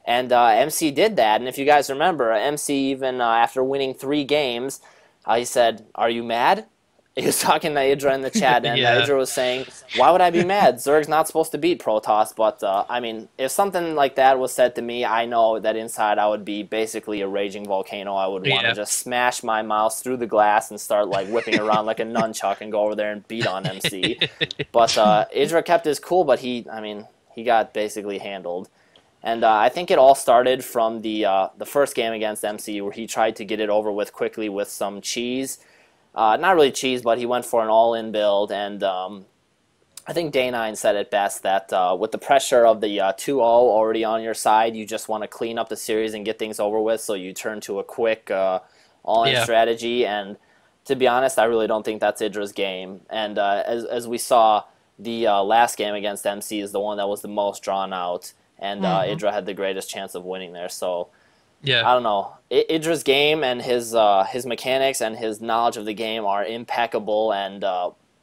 and MC did that. And if you guys remember, MC even after winning 3 games, he said, "Are you mad?" He was talking to Idra in the chat, and Yeah. Idra was saying, "Why would I be mad? Zerg's not supposed to beat Protoss." But, I mean, if something like that was said to me, I know that inside I would be basically a raging volcano. I would want to Yeah. just smash my mouse through the glass and start, like, whipping around like a nunchuck and go over there and beat on MC. But Idra kept his cool, but he got basically handled. And I think it all started from the first game against MC where he tried to get it over with quickly with some cheese. Not really cheese, but he went for an all-in build, and I think Day9 said it best that with the pressure of the 2-0 already on your side, you just want to clean up the series and get things over with, so you turn to a quick all-in strategy, and to be honest, I really don't think that's Idra's game. And as we saw, the last game against MC is the one that was the most drawn out, and Idra had the greatest chance of winning there, so Yeah. I don't know. Idra's game and his mechanics and his knowledge of the game are impeccable, and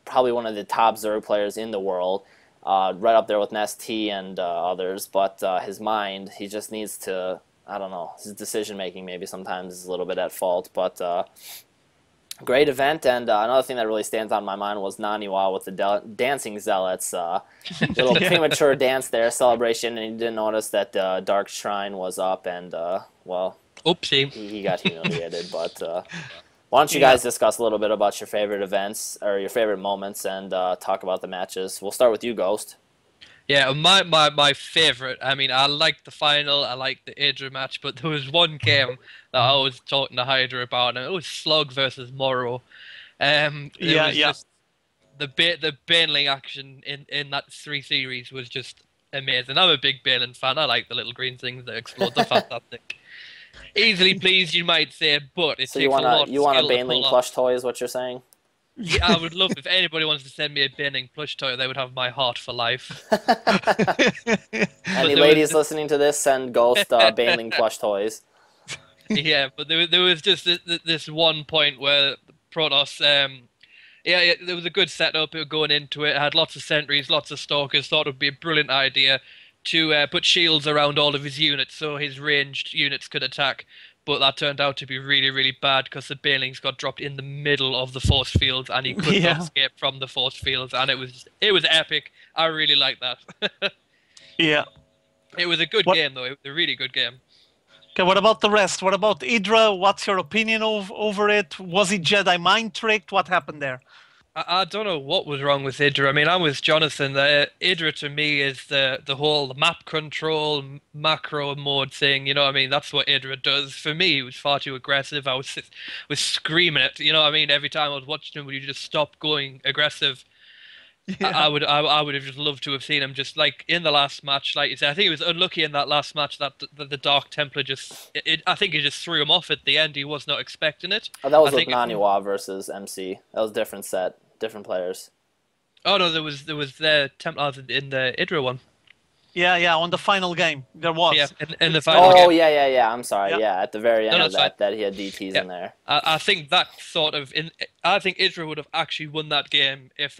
probably one of the top Zerg players in the world, right up there with Nest T and others. But his mind, he just needs to, I don't know, his decision making maybe sometimes is a little bit at fault. But great event, and another thing that really stands out in my mind was Naniwa with the dancing zealots. Little premature dance there, celebration, and he didn't notice that Dark Shrine was up, and well, Oopsie. he got humiliated. But Why don't you guys discuss a little bit about your favorite events or your favorite moments and talk about the matches? We'll start with you, Ghost. Yeah, my favorite. I mean, I liked the final. I liked the Adria match, but there was one game that I was talking to Hydra about, and it was Slug versus Morrow. It was just the Baneling action in that 3 series was just amazing. I'm a big Baneling fan. I like the little green things that explode. They're fantastic. Easily pleased, you might say, but it So takes a lot of you want a skill to Baneling pull off. plush toy is what you're saying? Yeah, I would love if anybody wants to send me a Baneling plush toy, they would have my heart for life. Any there ladies listening to this, send Ghost Baneling plush toys. Yeah, but there was just this one point where Protoss, there was a good setup going into it. It had lots of sentries, lots of stalkers. Thought it would be a brilliant idea to put shields around all of his units so his ranged units could attack. But that turned out to be really, really bad because the Banelings got dropped in the middle of the force fields and he could not escape from the force fields. And it was epic. I really liked that. Yeah. It was a good game, though. It was a really good game. Okay, what about the rest? What about Idra? What's your opinion over it? Was it Jedi mind tricked? What happened there? I don't know what was wrong with Idra. I mean, I'm with Jonathan. Idra to me is the whole map control macro mode thing. You know what I mean? That's what Idra does. For me, it was far too aggressive. I was screaming it. You know what I mean? Every time I was watching him, would you just stop going aggressive? Yeah. I would have just loved to have seen him just like in the last match, like you said. I think he was unlucky in that last match that the Dark Templar I think he just threw him off at the end. He was not expecting it. Oh, that was with Naniwa versus MC. That was a different set, different players. Oh no, there was the Templars in the Idra one. Yeah, on the final game there was. Yeah, in the final game. Oh yeah. I'm sorry. Yeah, at the very end of that he had DTs in there. I think that sort of I think Israel would have actually won that game if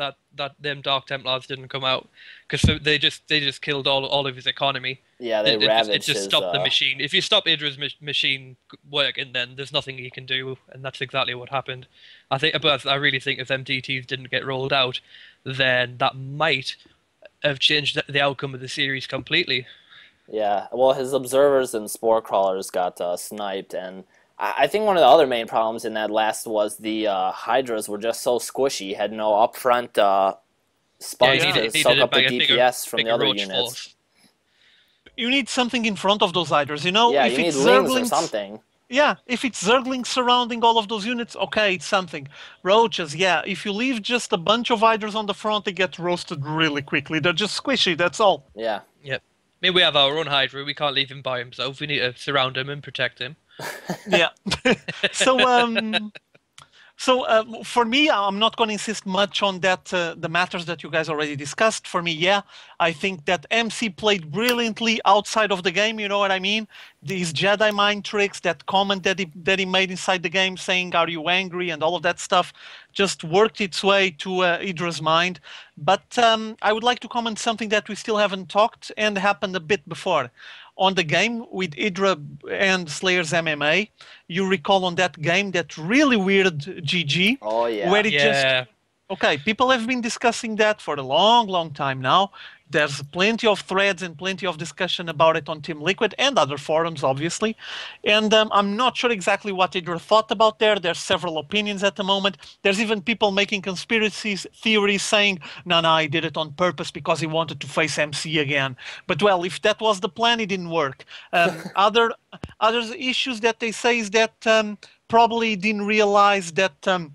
them Dark Templars didn't come out, because they just killed all of his economy. Yeah, they ravaged it just stopped his, the machine. If you stop Idra's machine working, then there's nothing you can do, and that's exactly what happened. But I really think if them DTs didn't get rolled out, then that might have changed the outcome of the series completely. Yeah, well, his observers and spore crawlers got sniped, and I think one of the other main problems in that last was the Hydras were just so squishy, had no upfront sponge to soak up the DPS from the other units. Force. You need something in front of those Hydras, you know? Yeah, if you it's need Lings or something. Yeah, if it's Zerglings surrounding all of those units, okay, it's something. Roaches, yeah, if you leave just a bunch of Hydras on the front, they get roasted really quickly. They're just squishy, that's all. Yeah. Yep. I mean, we have our own Hydra. We can't leave him by himself. We need to surround him and protect him. Yeah. So for me, I'm not going to insist much on that, the matters that you guys already discussed. For me, yeah, I think that MC played brilliantly outside of the game, you know what I mean? These Jedi mind tricks, that comment that he made inside the game saying, "Are you angry?" and all of that stuff just worked its way to Idra's mind. But I would like to comment something that we still haven't talked and happened a bit before. On the game with Idra and Slayer's MMA, you recall on that game that really weird GG. Oh, yeah. Where it just... Okay, people have been discussing that for a long, long time now. There's plenty of threads and plenty of discussion about it on Team Liquid and other forums, obviously. And I'm not sure exactly what Idra thought about there. There's several opinions at the moment. There's even people making conspiracy theories saying, no, he did it on purpose because he wanted to face MC again. But, well, if that was the plan, it didn't work. Other issues that they say is that probably didn't realize that...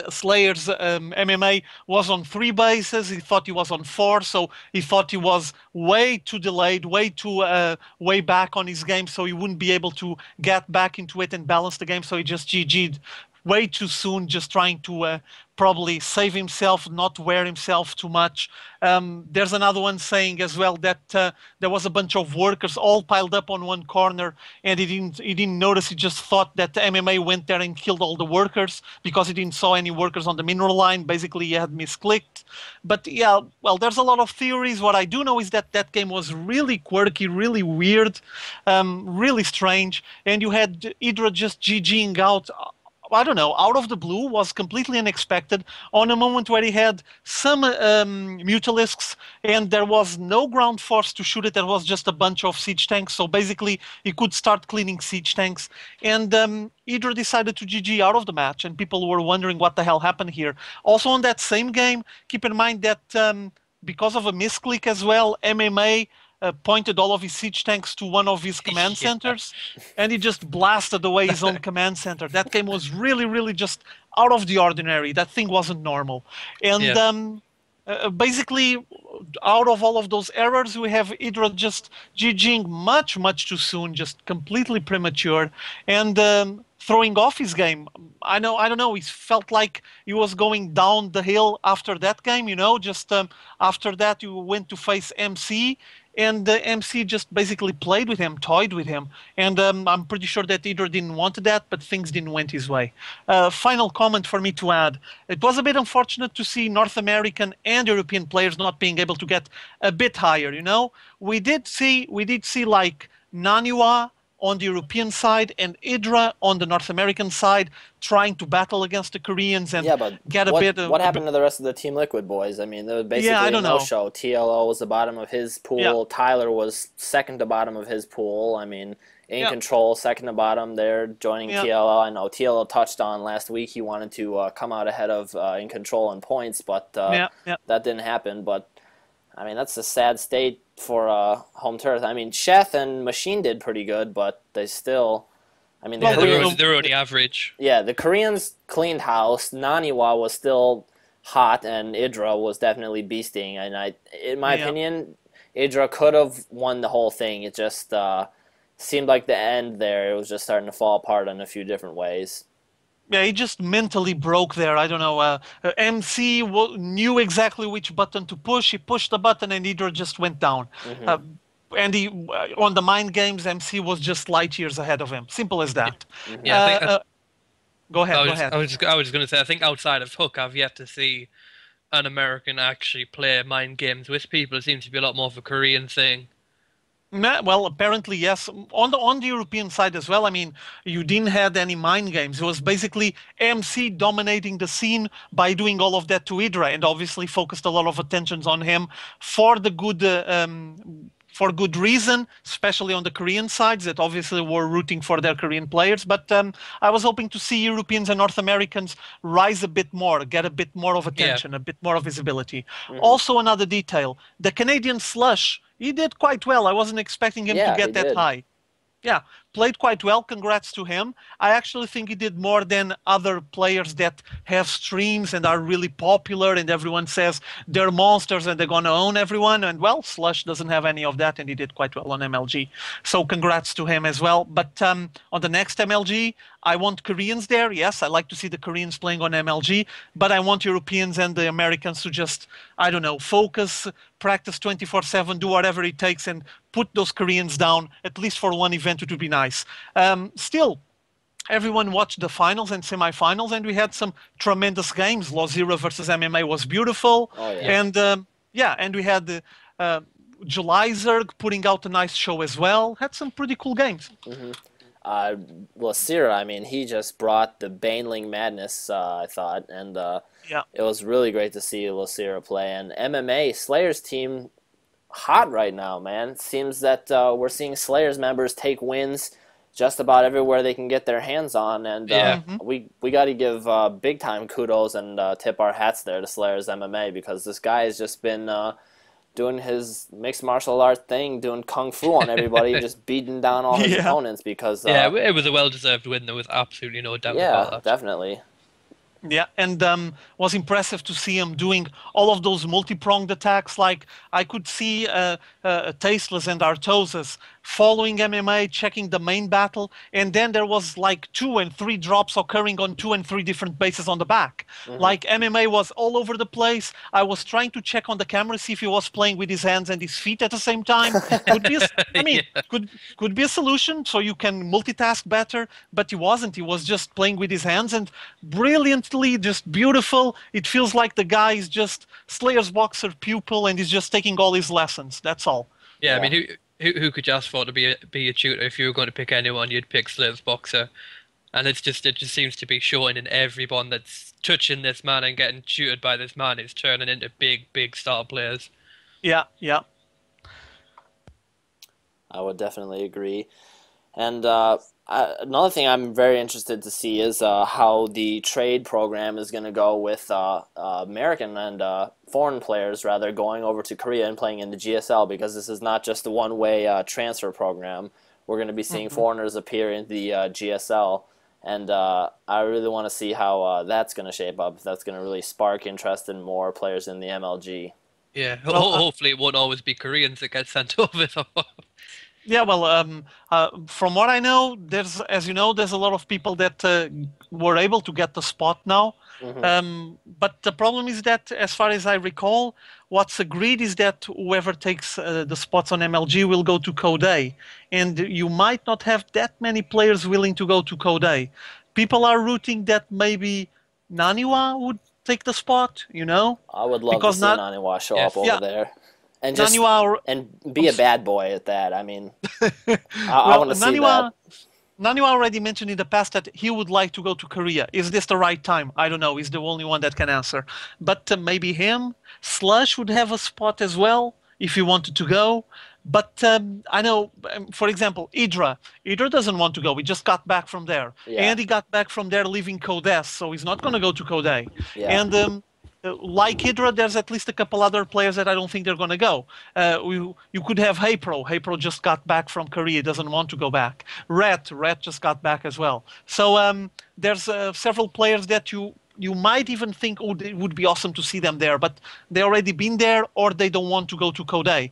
Slayer's MMA was on 3 bases. He thought he was on 4, so he thought he was way too delayed, way back on his game, so he wouldn't be able to get back into it and balance the game. So he just GG'd way too soon, just trying to probably save himself, not wear himself too much. There's another one saying as well that there was a bunch of workers all piled up on one corner, and he didn't notice. He just thought that the MMA went there and killed all the workers because he didn't saw any workers on the mineral line. Basically, he had misclicked. But yeah, well, there's a lot of theories. What I do know is that that game was really quirky, really weird, really strange, and you had Idra just GGing out I don't know, out of the blue, was completely unexpected on a moment where he had some Mutalisks and there was no ground force to shoot it. There was just a bunch of siege tanks. So basically, he could start cleaning siege tanks. And Hydra decided to GG out of the match, and people were wondering what the hell happened here. Also, on that same game, keep in mind that because of a misclick as well, MMA pointed all of his siege tanks to one of his command centers, and he just blasted away his own command center. That game was really, really just out of the ordinary. That thing wasn't normal. And basically, out of all of those errors, we have Hydra just GGing much, much too soon, just completely premature, and throwing off his game. I don't know, he felt like he was going down the hill after that game, just after that you went to face MC, and the MC just basically played with him, toyed with him, and I'm pretty sure that Hydra didn't want that, but things didn't went his way. Final comment for me to add: it was a bit unfortunate to see North American and European players not being able to get a bit higher. We did see like Naniwa on the European side and Hydra on the North American side trying to battle against the Koreans and get a bit of... What happened to the rest of the Team Liquid boys? I mean, there was basically a no-show. TLO was the bottom of his pool. Yeah. Tyler was second to bottom of his pool. I mean, In Control, second to bottom. They're joining TLO. I know TLO touched on last week he wanted to come out ahead of In Control in points, but that didn't happen. But, I mean, that's a sad state for home turf. I mean, Sheth and Machine did pretty good, but they still... I mean, they're only average. Yeah, the Koreans cleaned house. Naniwa was still hot, and Hydra was definitely beasting. And in my opinion, Hydra could have won the whole thing. It just seemed like the end there, it was just starting to fall apart in a few different ways. Yeah, he just mentally broke there. I don't know. MC knew exactly which button to push. He pushed the button, and Hydra just went down. And on the mind games, MC was just light years ahead of him. Simple as that. Go ahead. I was going to say, I think outside of Hook, I've yet to see an American actually play mind games with people. It seems to be a lot more of a Korean thing. Well, apparently, yes. On the European side as well, I mean, you didn't have any mind games. It was basically MC dominating the scene by doing all of that to Hydra, and obviously focused a lot of attentions on him for the good... for good reason, especially on the Korean sides that obviously were rooting for their Korean players. But I was hoping to see Europeans and North Americans rise a bit more, get a bit more of attention, a bit more of visibility. Also, another detail, the Canadian Slush, he did quite well. I wasn't expecting him to get that high. Yeah, played quite well. Congrats to him. I actually think he did more than other players that have streams and are really popular and everyone says they're monsters and they're going to own everyone. And, well, Slush doesn't have any of that, and he did quite well on MLG. So congrats to him as well. But on the next MLG, I want Koreans there. Yes, I like to see the Koreans playing on MLG, but I want Europeans and the Americans to just, I don't know, focus, practice 24/7, do whatever it takes, and put those Koreans down, at least for one event. It would be nice. Still, everyone watched the finals and semifinals, and we had some tremendous games. LoZero versus MMA was beautiful. And, and we had July Zerg putting out a nice show as well. Had some pretty cool games. LoZero, I mean, he just brought the Baneling madness, I thought, and it was really great to see LoZero play. And MMA, Slayer's team, hot right now, man. It seems that we're seeing Slayer's members take wins just about everywhere they can get their hands on, and we got to give big time kudos and tip our hats there to Slayer's MMA, because this guy has just been doing his mixed martial art thing, doing kung fu on everybody, just beating down all his opponents. Because it was a well-deserved win. There was absolutely no doubt about that. Definitely. Yeah, and was impressive to see him doing all of those multi-pronged attacks. Like, I could see Tasteless and Artosis following MMA, checking the main battle, and then there was like 2 and 3 drops occurring on 2 and 3 different bases on the back. Like, MMA was all over the place. I was trying to check on the camera, see if he was playing with his hands and his feet at the same time. Could be could be a solution, so you can multitask better, but he wasn't. He was just playing with his hands, and brilliantly, just beautiful. It feels like the guy is just Slayer's boxer pupil, and he's just taking all his lessons. That's all. Yeah, I mean, who could you ask for to be a tutor? If you were going to pick anyone, you'd pick Slayer's boxer. And it just seems to be showing in everyone that's touching this man and getting shooted by this man is turning into big star players. Yeah, yeah. I would definitely agree. And another thing I'm very interested to see is how the trade program is going to go with American and foreign players, rather, going over to Korea and playing in the GSL, because this is not just a one-way transfer program. We're going to be seeing foreigners appear in the GSL, and I really want to see how that's going to shape up, if that's going to really spark interest in more players in the MLG. Yeah, Well, hopefully it won't always be Koreans that get sent over. yeah, well, from what I know, as you know, there's a lot of people that were able to get the spot now. But the problem is that, as far as I recall, what's agreed is that whoever takes the spots on MLG will go to Code A, and you might not have that many players willing to go to Code A. People are rooting that maybe Naniwa would take the spot, I would love to because see not Naniwa show Yes. up over yeah, there. And just Naniwa. and be a bad boy at that. I mean, I Well, want to see that. Naniwa already mentioned in the past that he would like to go to Korea. Is this the right time? I don't know. He's the only one that can answer. But maybe him. Slush would have a spot as well if he wanted to go. But I know, for example, Idra. Idra doesn't want to go. He just got back from there. Yeah. And he got back from there leaving Code S, so he's not going to go to Code A. Yeah. And like Hydra, there's at least a couple other players that I don't think they're going to go. You could have Heypro. Heypro just got back from Korea, doesn't want to go back. Ret just got back as well. So there's several players that you might even think, oh, it would be awesome to see them there, but they already been there, or they don't want to go to Code A.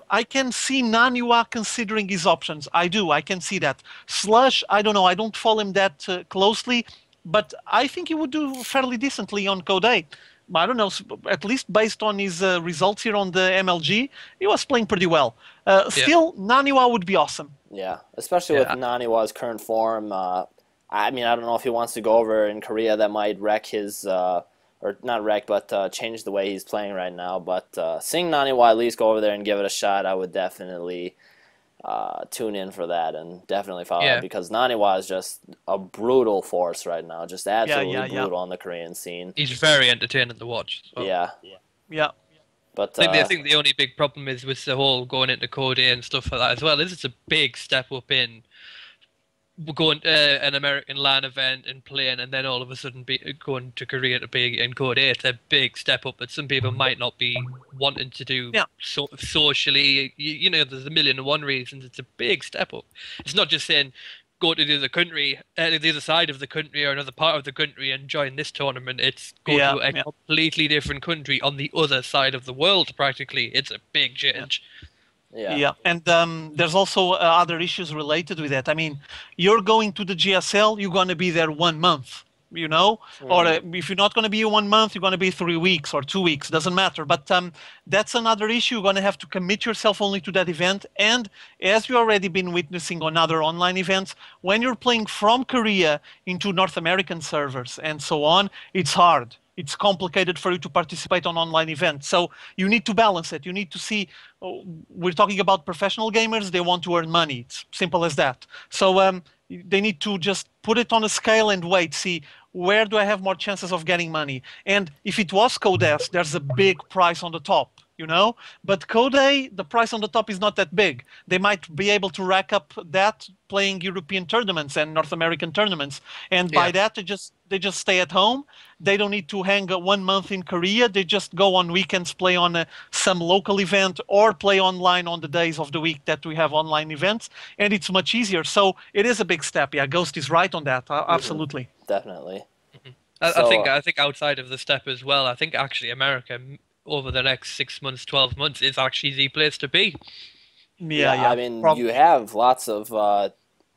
I can see Naniwa considering his options. I do. I can see that. Slush, I don't know. I don't follow him that closely, but I think he would do fairly decently on Code A. I don't know, at least based on his results here on the MLG, he was playing pretty well. Still, Naniwa would be awesome. Yeah, especially with Naniwa's current form. I mean, I don't know if he wants to go over in Korea. That might wreck his, or not wreck, but change the way he's playing right now. But seeing Naniwa at least go over there and give it a shot, I would definitely tune in for that and definitely follow that, because Naniwa is just a brutal force right now, just absolutely brutal on the Korean scene. He's very entertaining to watch. So. Yeah. But I think the only big problem is with the whole going into Code A and stuff like that as well. Is it's a big step up in going to an American LAN event and playing, and then all of a sudden going to Korea to be in Code 8. It's a big step up that some people might not be wanting to do socially. You know, there's a million and one reasons. It's a big step up. It's not just saying go to the other country, the other side of the country or another part of the country and join this tournament. It's go to a completely different country on the other side of the world, practically. It's a big change. Yeah, and there's also other issues related with that. I mean, you're going to the GSL, you're going to be there 1 month, or if you're not going to be 1 month, you're going to be 3 weeks or 2 weeks, doesn't matter. But that's another issue. You're going to have to commit yourself only to that event. And as you've already been witnessing on other online events, when you're playing from Korea into North American servers and so on, it's hard. It's complicated for you to participate on online events. So you need to balance it. You need to see, we're talking about professional gamers, they want to earn money. It's simple as that. So they need to just put it on a scale and wait, see where do I have more chances of getting money. And if it was Code S, there's a big price on the top. But Code A, the price on the top is not that big. They might be able to rack up that playing European tournaments and North American tournaments. And by that, they just stay at home. They don't need to hang 1 month in Korea. They just go on weekends, play on some local event, or play online on the days of the week that we have online events. And it's much easier. So it is a big step. Yeah, Ghost is right on that. Absolutely. Definitely. I think outside of the step as well, I think actually America over the next 6 months, 12 months is actually the place to be. Yeah. I mean, you have lots of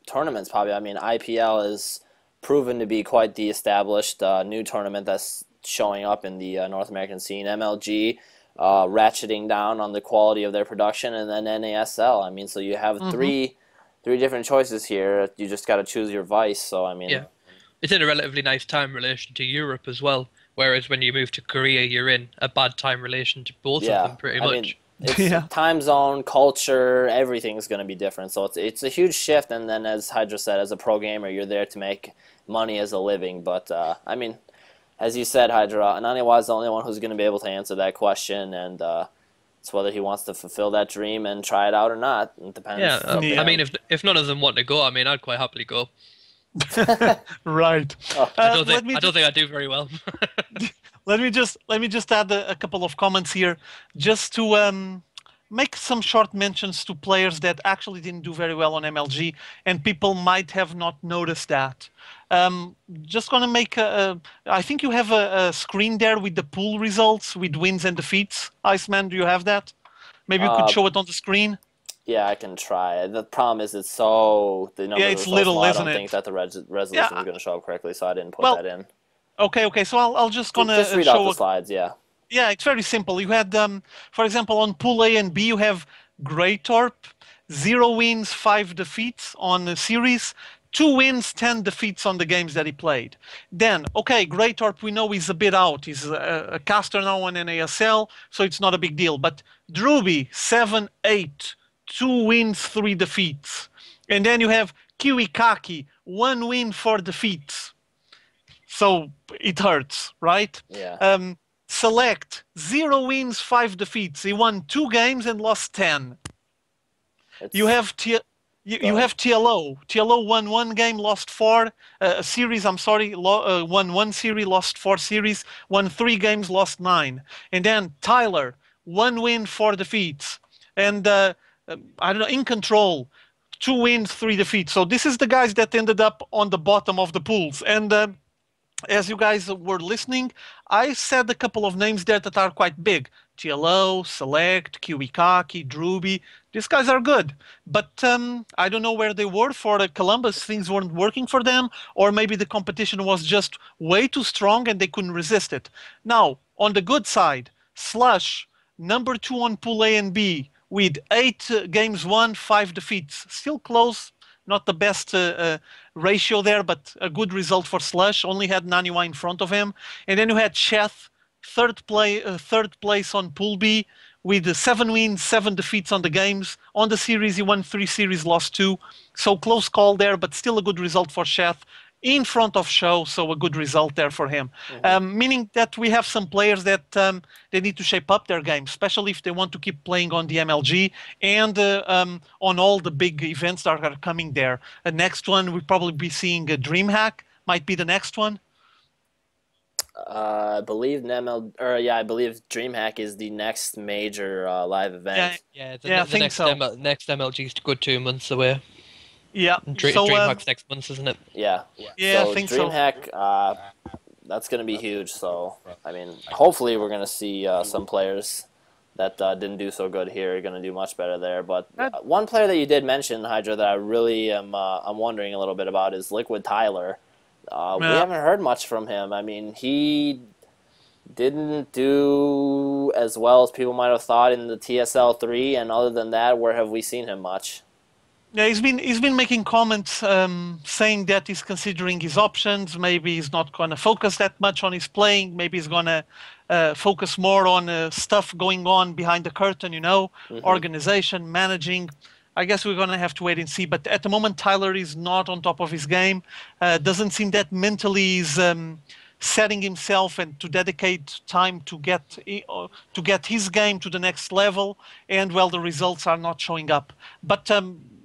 tournaments probably. I mean, IPL is proven to be quite the established new tournament that's showing up in the North American scene. MLG ratcheting down on the quality of their production, and then NASL. I mean, so you have three different choices here. You just got to choose your vice. So I mean, it's in a relatively nice time relation to Europe as well. Whereas when you move to Korea, you're in a bad time relation to both of them, pretty much. it's Yeah. time zone, culture, everything's going to be different. So it's a huge shift. And then, as Hydra said, as a pro gamer, you're there to make money as a living. But I mean, as you said, Hydra, Naniwa is the only one who's going to be able to answer that question, and it's whether he wants to fulfill that dream and try it out or not. It depends. Yeah, It's up to Yeah. I him. mean, if none of them want to go, I mean, I'd quite happily go. Right. Oh. I don't Let think me I don't think I do very well. let me just add a couple of comments here, just to make some short mentions to players that actually didn't do very well on MLG, and people might have not noticed that. Just gonna make I think you have a screen there with the pool results with wins and defeats. Iceman, do you have that? Maybe you could Uh, show it on the screen. Yeah, I can try. The problem is the Yeah, numbers it's are so little, small. I isn't don't think it? that the resolution Yeah. is going to show up correctly, so I didn't put Well, that in. okay. So I'll just gonna Just read out show the slides. Yeah. Yeah, it's very simple. You had, for example, on Pool A and B, you have Greytorp, 0 wins, 5 defeats on the series, 2 wins, 10 defeats on the games that he played. Then, okay, Greytorp, we know he's a bit out. He's a caster now on NASL, so it's not a big deal. But Druby, 7, 8, 2 wins, 3 defeats. And then you have Kiwikaki, 1 win, 4 defeats. So it hurts, right? Yeah. Select 0 wins, 5 defeats. He won 2 games and lost 10. You have you have TLO. TLO won 1 game, lost 4 series. I'm sorry, won 1 series, lost 4 series. Won 3 games, lost 9. And then Tyler, 1 win, 4 defeats. And I don't know, In Control, 2 wins, 3 defeats. So this is the guys that ended up on the bottom of the pools. And as you guys were listening, I said a couple of names there that are quite big. TLO, Select, Kiwikaki, Druby. These guys are good. But I don't know where they were for Columbus. Things weren't working for them. Or maybe the competition was just way too strong and they couldn't resist it. Now, on the good side, Slush, number 2 on Pool A and B, with 8 games won, 5 defeats. Still close. Not the best ratio there, but a good result for Slush. Only had Naniwa in front of him. And then you had Cheth, third place on Pool B with 7 wins, 7 defeats on the games. On the series, he won 3 series, lost 2. So close call there, but still a good result for Cheth. In front of Show, so a good result there for him. Meaning that we have some players that they need to shape up their game, especially if they want to keep playing on the MLG and on all the big events that are coming there. The next one, we'll probably be seeing a DreamHack, might be the next one. I believe I believe DreamHack is the next major live event. Yeah, I think next so. Next MLG is a good 2 months away. Yeah, DreamHack's next month, isn't it? Yeah. Yeah, So I think so. DreamHack, that's going to be huge. So I mean, hopefully we're going to see some players that didn't do so good here are going to do much better there. But one player that you did mention, Hydra, that I really am I'm wondering a little bit about is Liquid Tyler. We haven't heard much from him. I mean, he didn't do as well as people might have thought in the TSL 3, and other than that, where have we seen him much? Yeah, he's been making comments saying that he's considering his options. Maybe he's not going to focus that much on his playing. Maybe he's going to focus more on stuff going on behind the curtain, organization, managing. I guess we're going to have to wait and see. But at the moment, Tyler is not on top of his game. Doesn't seem that mentally he's setting himself and to dedicate time to get his game to the next level. And, well, the results are not showing up. But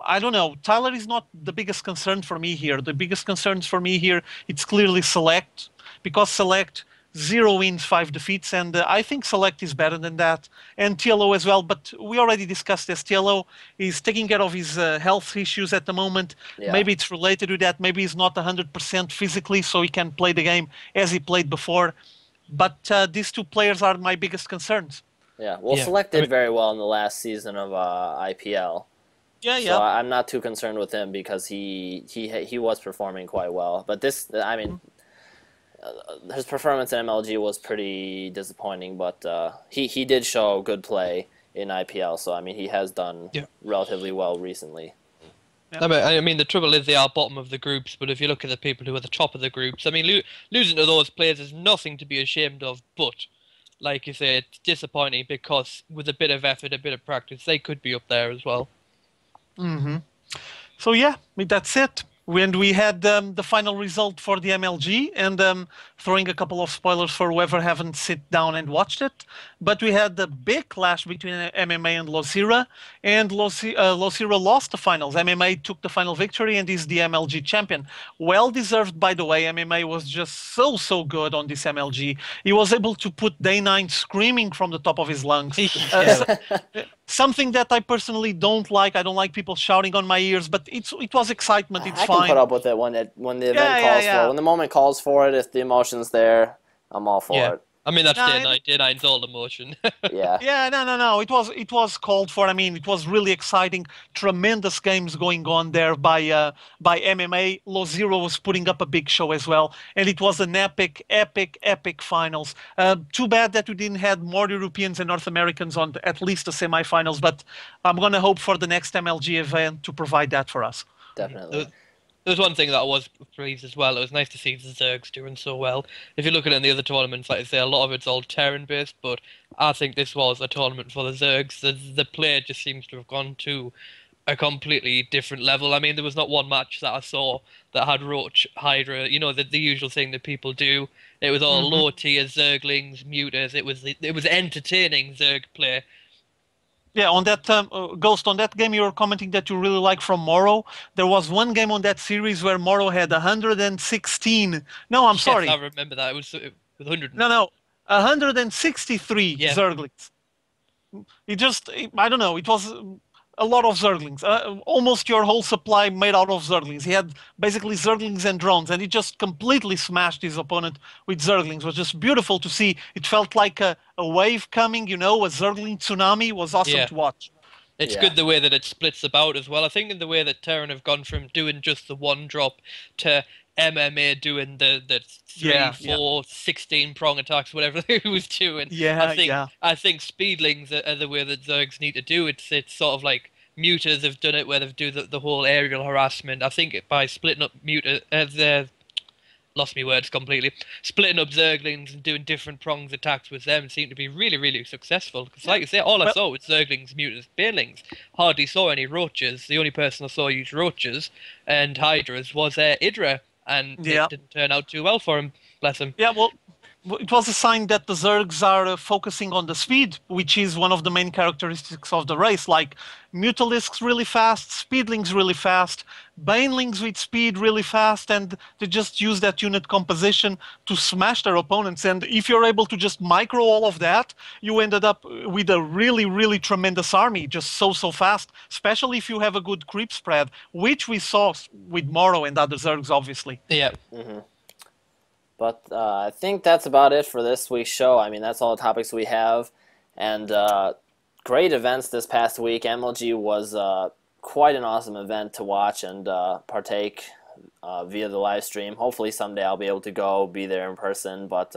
I don't know. Tyler is not the biggest concern for me here. The biggest concerns for me here, it's clearly Select. Because Select, 0 wins, 5 defeats, and I think Select is better than that. And TLO as well, but we already discussed this. TLO is taking care of his health issues at the moment. Yeah. Maybe it's related to that. Maybe he's not 100% physically, so he can play the game as he played before. But these 2 players are my biggest concerns. Yeah, well, Yeah. Select did very well in the last season of IPL. Yeah, So I'm not too concerned with him because he was performing quite well. But this, I mean, his performance in MLG was pretty disappointing. But he did show good play in IPL. So I mean, he has done relatively well recently. I mean, the trouble is they are bottom of the groups, but if you look at the people who are the top of the groups, I mean, losing to those players is nothing to be ashamed of, but like you say, it's disappointing because with a bit of effort, a bit of practice, they could be up there as well. So yeah, that's it. When we had the final result for the MLG, and throwing a couple of spoilers for whoever haven't sit down and watched it, but we had the big clash between MMA and Losira, and Losira lost the finals. MMA took the final victory and is the MLG champion. Well deserved, by the way. MMA was just so good on this MLG. He was able to put Day 9 screaming from the top of his lungs. Something that I personally don't like. I don't like people shouting on my ears, but it was excitement. It's I fine. can put up with it when the event calls for it. When the moment calls for it, if the emotion's there, I'm all for it. I mean, that's No, Day 9. Day 9's all emotion. Yeah. Yeah, no. It was called for. I mean, it was really exciting. Tremendous games going on there by MMA. Low Zero was putting up a big show as well, and it was an epic finals. Too bad that we didn't have more Europeans and North Americans on at least the semifinals. But I'm gonna hope for the next MLG event to provide that for us. Definitely. There's one thing that I was pleased as well. It was nice to see the Zergs doing so well. If you look at it in the other tournaments, like I say, a lot of it's all Terran based, but I think this was a tournament for the Zergs. The play just seems to have gone to a completely different level. I mean, there was not one match that I saw that had Roach, Hydra, the usual thing that people do. It was all low tier Zerglings, Mutas. It was entertaining Zerg play. Yeah, on that Ghost, on that game you were commenting that you really like from Morrow. There was one game on that series where Morrow had 116. No, I'm sorry. Yes, I remember that. It was 100. No, 163 Zerglings. I don't know, it was a lot of Zerglings. Almost your whole supply made out of Zerglings. He had basically Zerglings and drones, and he just completely smashed his opponent with Zerglings. It was just beautiful to see. It felt like a wave coming, a Zergling tsunami. It was awesome to watch. It's good the way that it splits about as well. I think in the way that Terran have gone from doing just the one drop to MMA doing the 3, 4, 16 prong attacks, whatever he was doing. I think speedlings are the way that Zergs need to do it. It's sort of like Mutas have done it, where they do the whole aerial harassment. I think by splitting up lost me words completely. Splitting up Zerglings and doing different prongs attacks with them seemed to be really successful. Because like I say, all I saw was Zerglings, Mutas, Banelings. Hardly saw any Roaches. The only person I saw use Roaches and Hydras was Idra. And it didn't turn out too well for him, bless him. Yeah, well, it was a sign that the Zergs are focusing on the speed, which is one of the main characteristics of the race. Like Mutalisks really fast, Speedlings really fast, Banelings with speed really fast, and they just use that unit composition to smash their opponents. And if you're able to just micro all of that, you ended up with a really tremendous army, just so fast, especially if you have a good creep spread, which we saw with Morrow and other Zergs, obviously. Yeah. But I think that's about it for this week's show. I mean, that's all the topics we have. And great events this past week. MLG was quite an awesome event to watch and partake via the live stream. Hopefully someday I'll be able to be there in person. But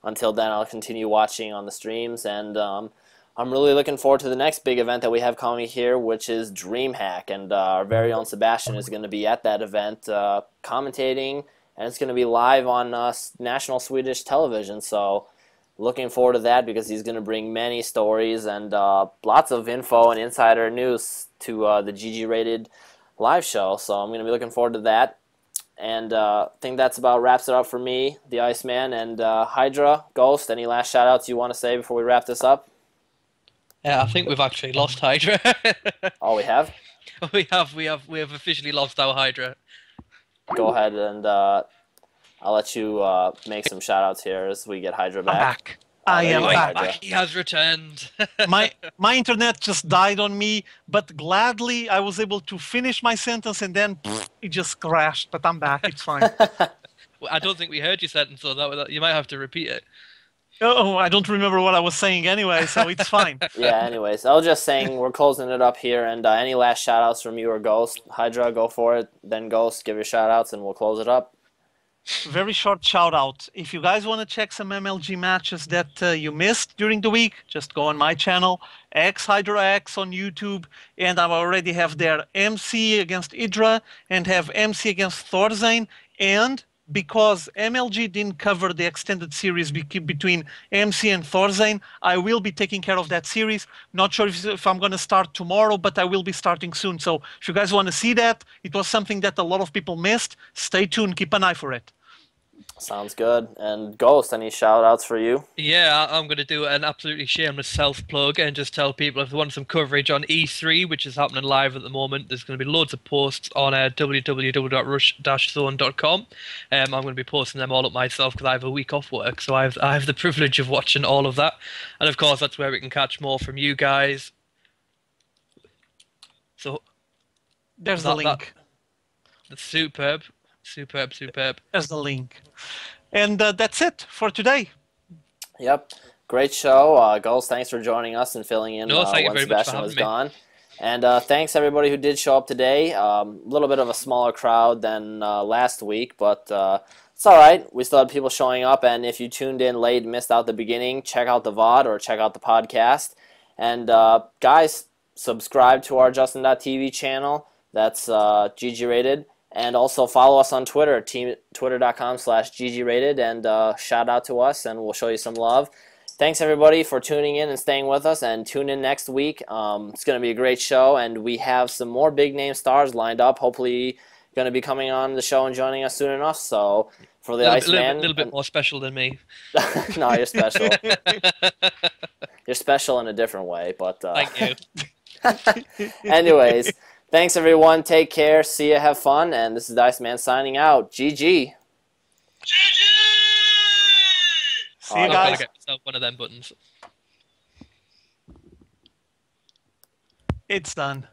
until then, I'll continue watching on the streams. And I'm really looking forward to the next big event that we have coming here, which is DreamHack. And our very own Sebastian is going to be at that event commentating. And it's going to be live on national Swedish television, so looking forward to that because he's going to bring many stories and lots of info and insider news to the GG Rated live show. So I'm going to be looking forward to that. And I think that's about wraps it up for me, the Iceman, and Hydra, Ghost. Any last shout-outs you want to say before we wrap this up? Yeah, I think we've actually lost Hydra. Oh, we have? We have officially lost our Hydra. Go ahead and I'll let you make some shout-outs here as we get Hydra back. I'm back. I am back. He has returned. my internet just died on me, but gladly I was able to finish my sentence and then it just crashed. But I'm back. It's fine. Well, I don't think we heard your sentence, so you might have to repeat it. Oh, I don't remember what I was saying anyway, so it's fine. Yeah, anyways, I was just saying we're closing it up here, and any last shout-outs from you or Ghost? Hydra, go for it. Then Ghost, give your shout-outs, and we'll close it up. Very short shout-out. If you guys want to check some MLG matches that you missed during the week, just go on my channel, Hydra X on YouTube, and I already have there MC against Idra, and have MC against Thorzane, and because MLG didn't cover the extended series between AMC and Thorzane, I will be taking care of that series. Not sure if I'm going to start tomorrow, but I will be starting soon. So if you guys want to see that, it was something that a lot of people missed. Stay tuned. Keep an eye for it. Sounds good. And Ghost, any shout outs for you? Yeah, I'm going to do an absolutely shameless self-plug and just tell people if they want some coverage on E3, which is happening live at the moment, there's going to be loads of posts on www.rush-zone.com. I'm going to be posting them all up myself because I have a week off work, so I have the privilege of watching all of that. And of course, that's where we can catch more from you guys. So there's the link. That's superb. There's the link. And that's it for today. Yep. Great show. Ghost, thanks for joining us and filling in No, thank you when very much for Sebastian was having me. gone. And thanks everybody who did show up today. A little bit of a smaller crowd than last week, but it's all right. We still had people showing up, and if you tuned in late and missed out the beginning, check out the VOD or check out the podcast. And guys, subscribe to our Justin.tv channel. That's GG Rated. And also follow us on Twitter, twitter.com/GGrated, and shout out to us, and we'll show you some love. Thanks, everybody, for tuning in and staying with us, and tune in next week. It's going to be a great show, and we have some more big-name stars lined up, hopefully going to be coming on the show and joining us soon enough. So for the Iceman... A little bit more special than me. No, you're special. You're special in a different way, but... Thank you. Anyways... Thanks, everyone. Take care. See ya. Have fun. And this is the Iceman signing out. GG. GG! See you guys. I'll get myself one of them buttons. It's done.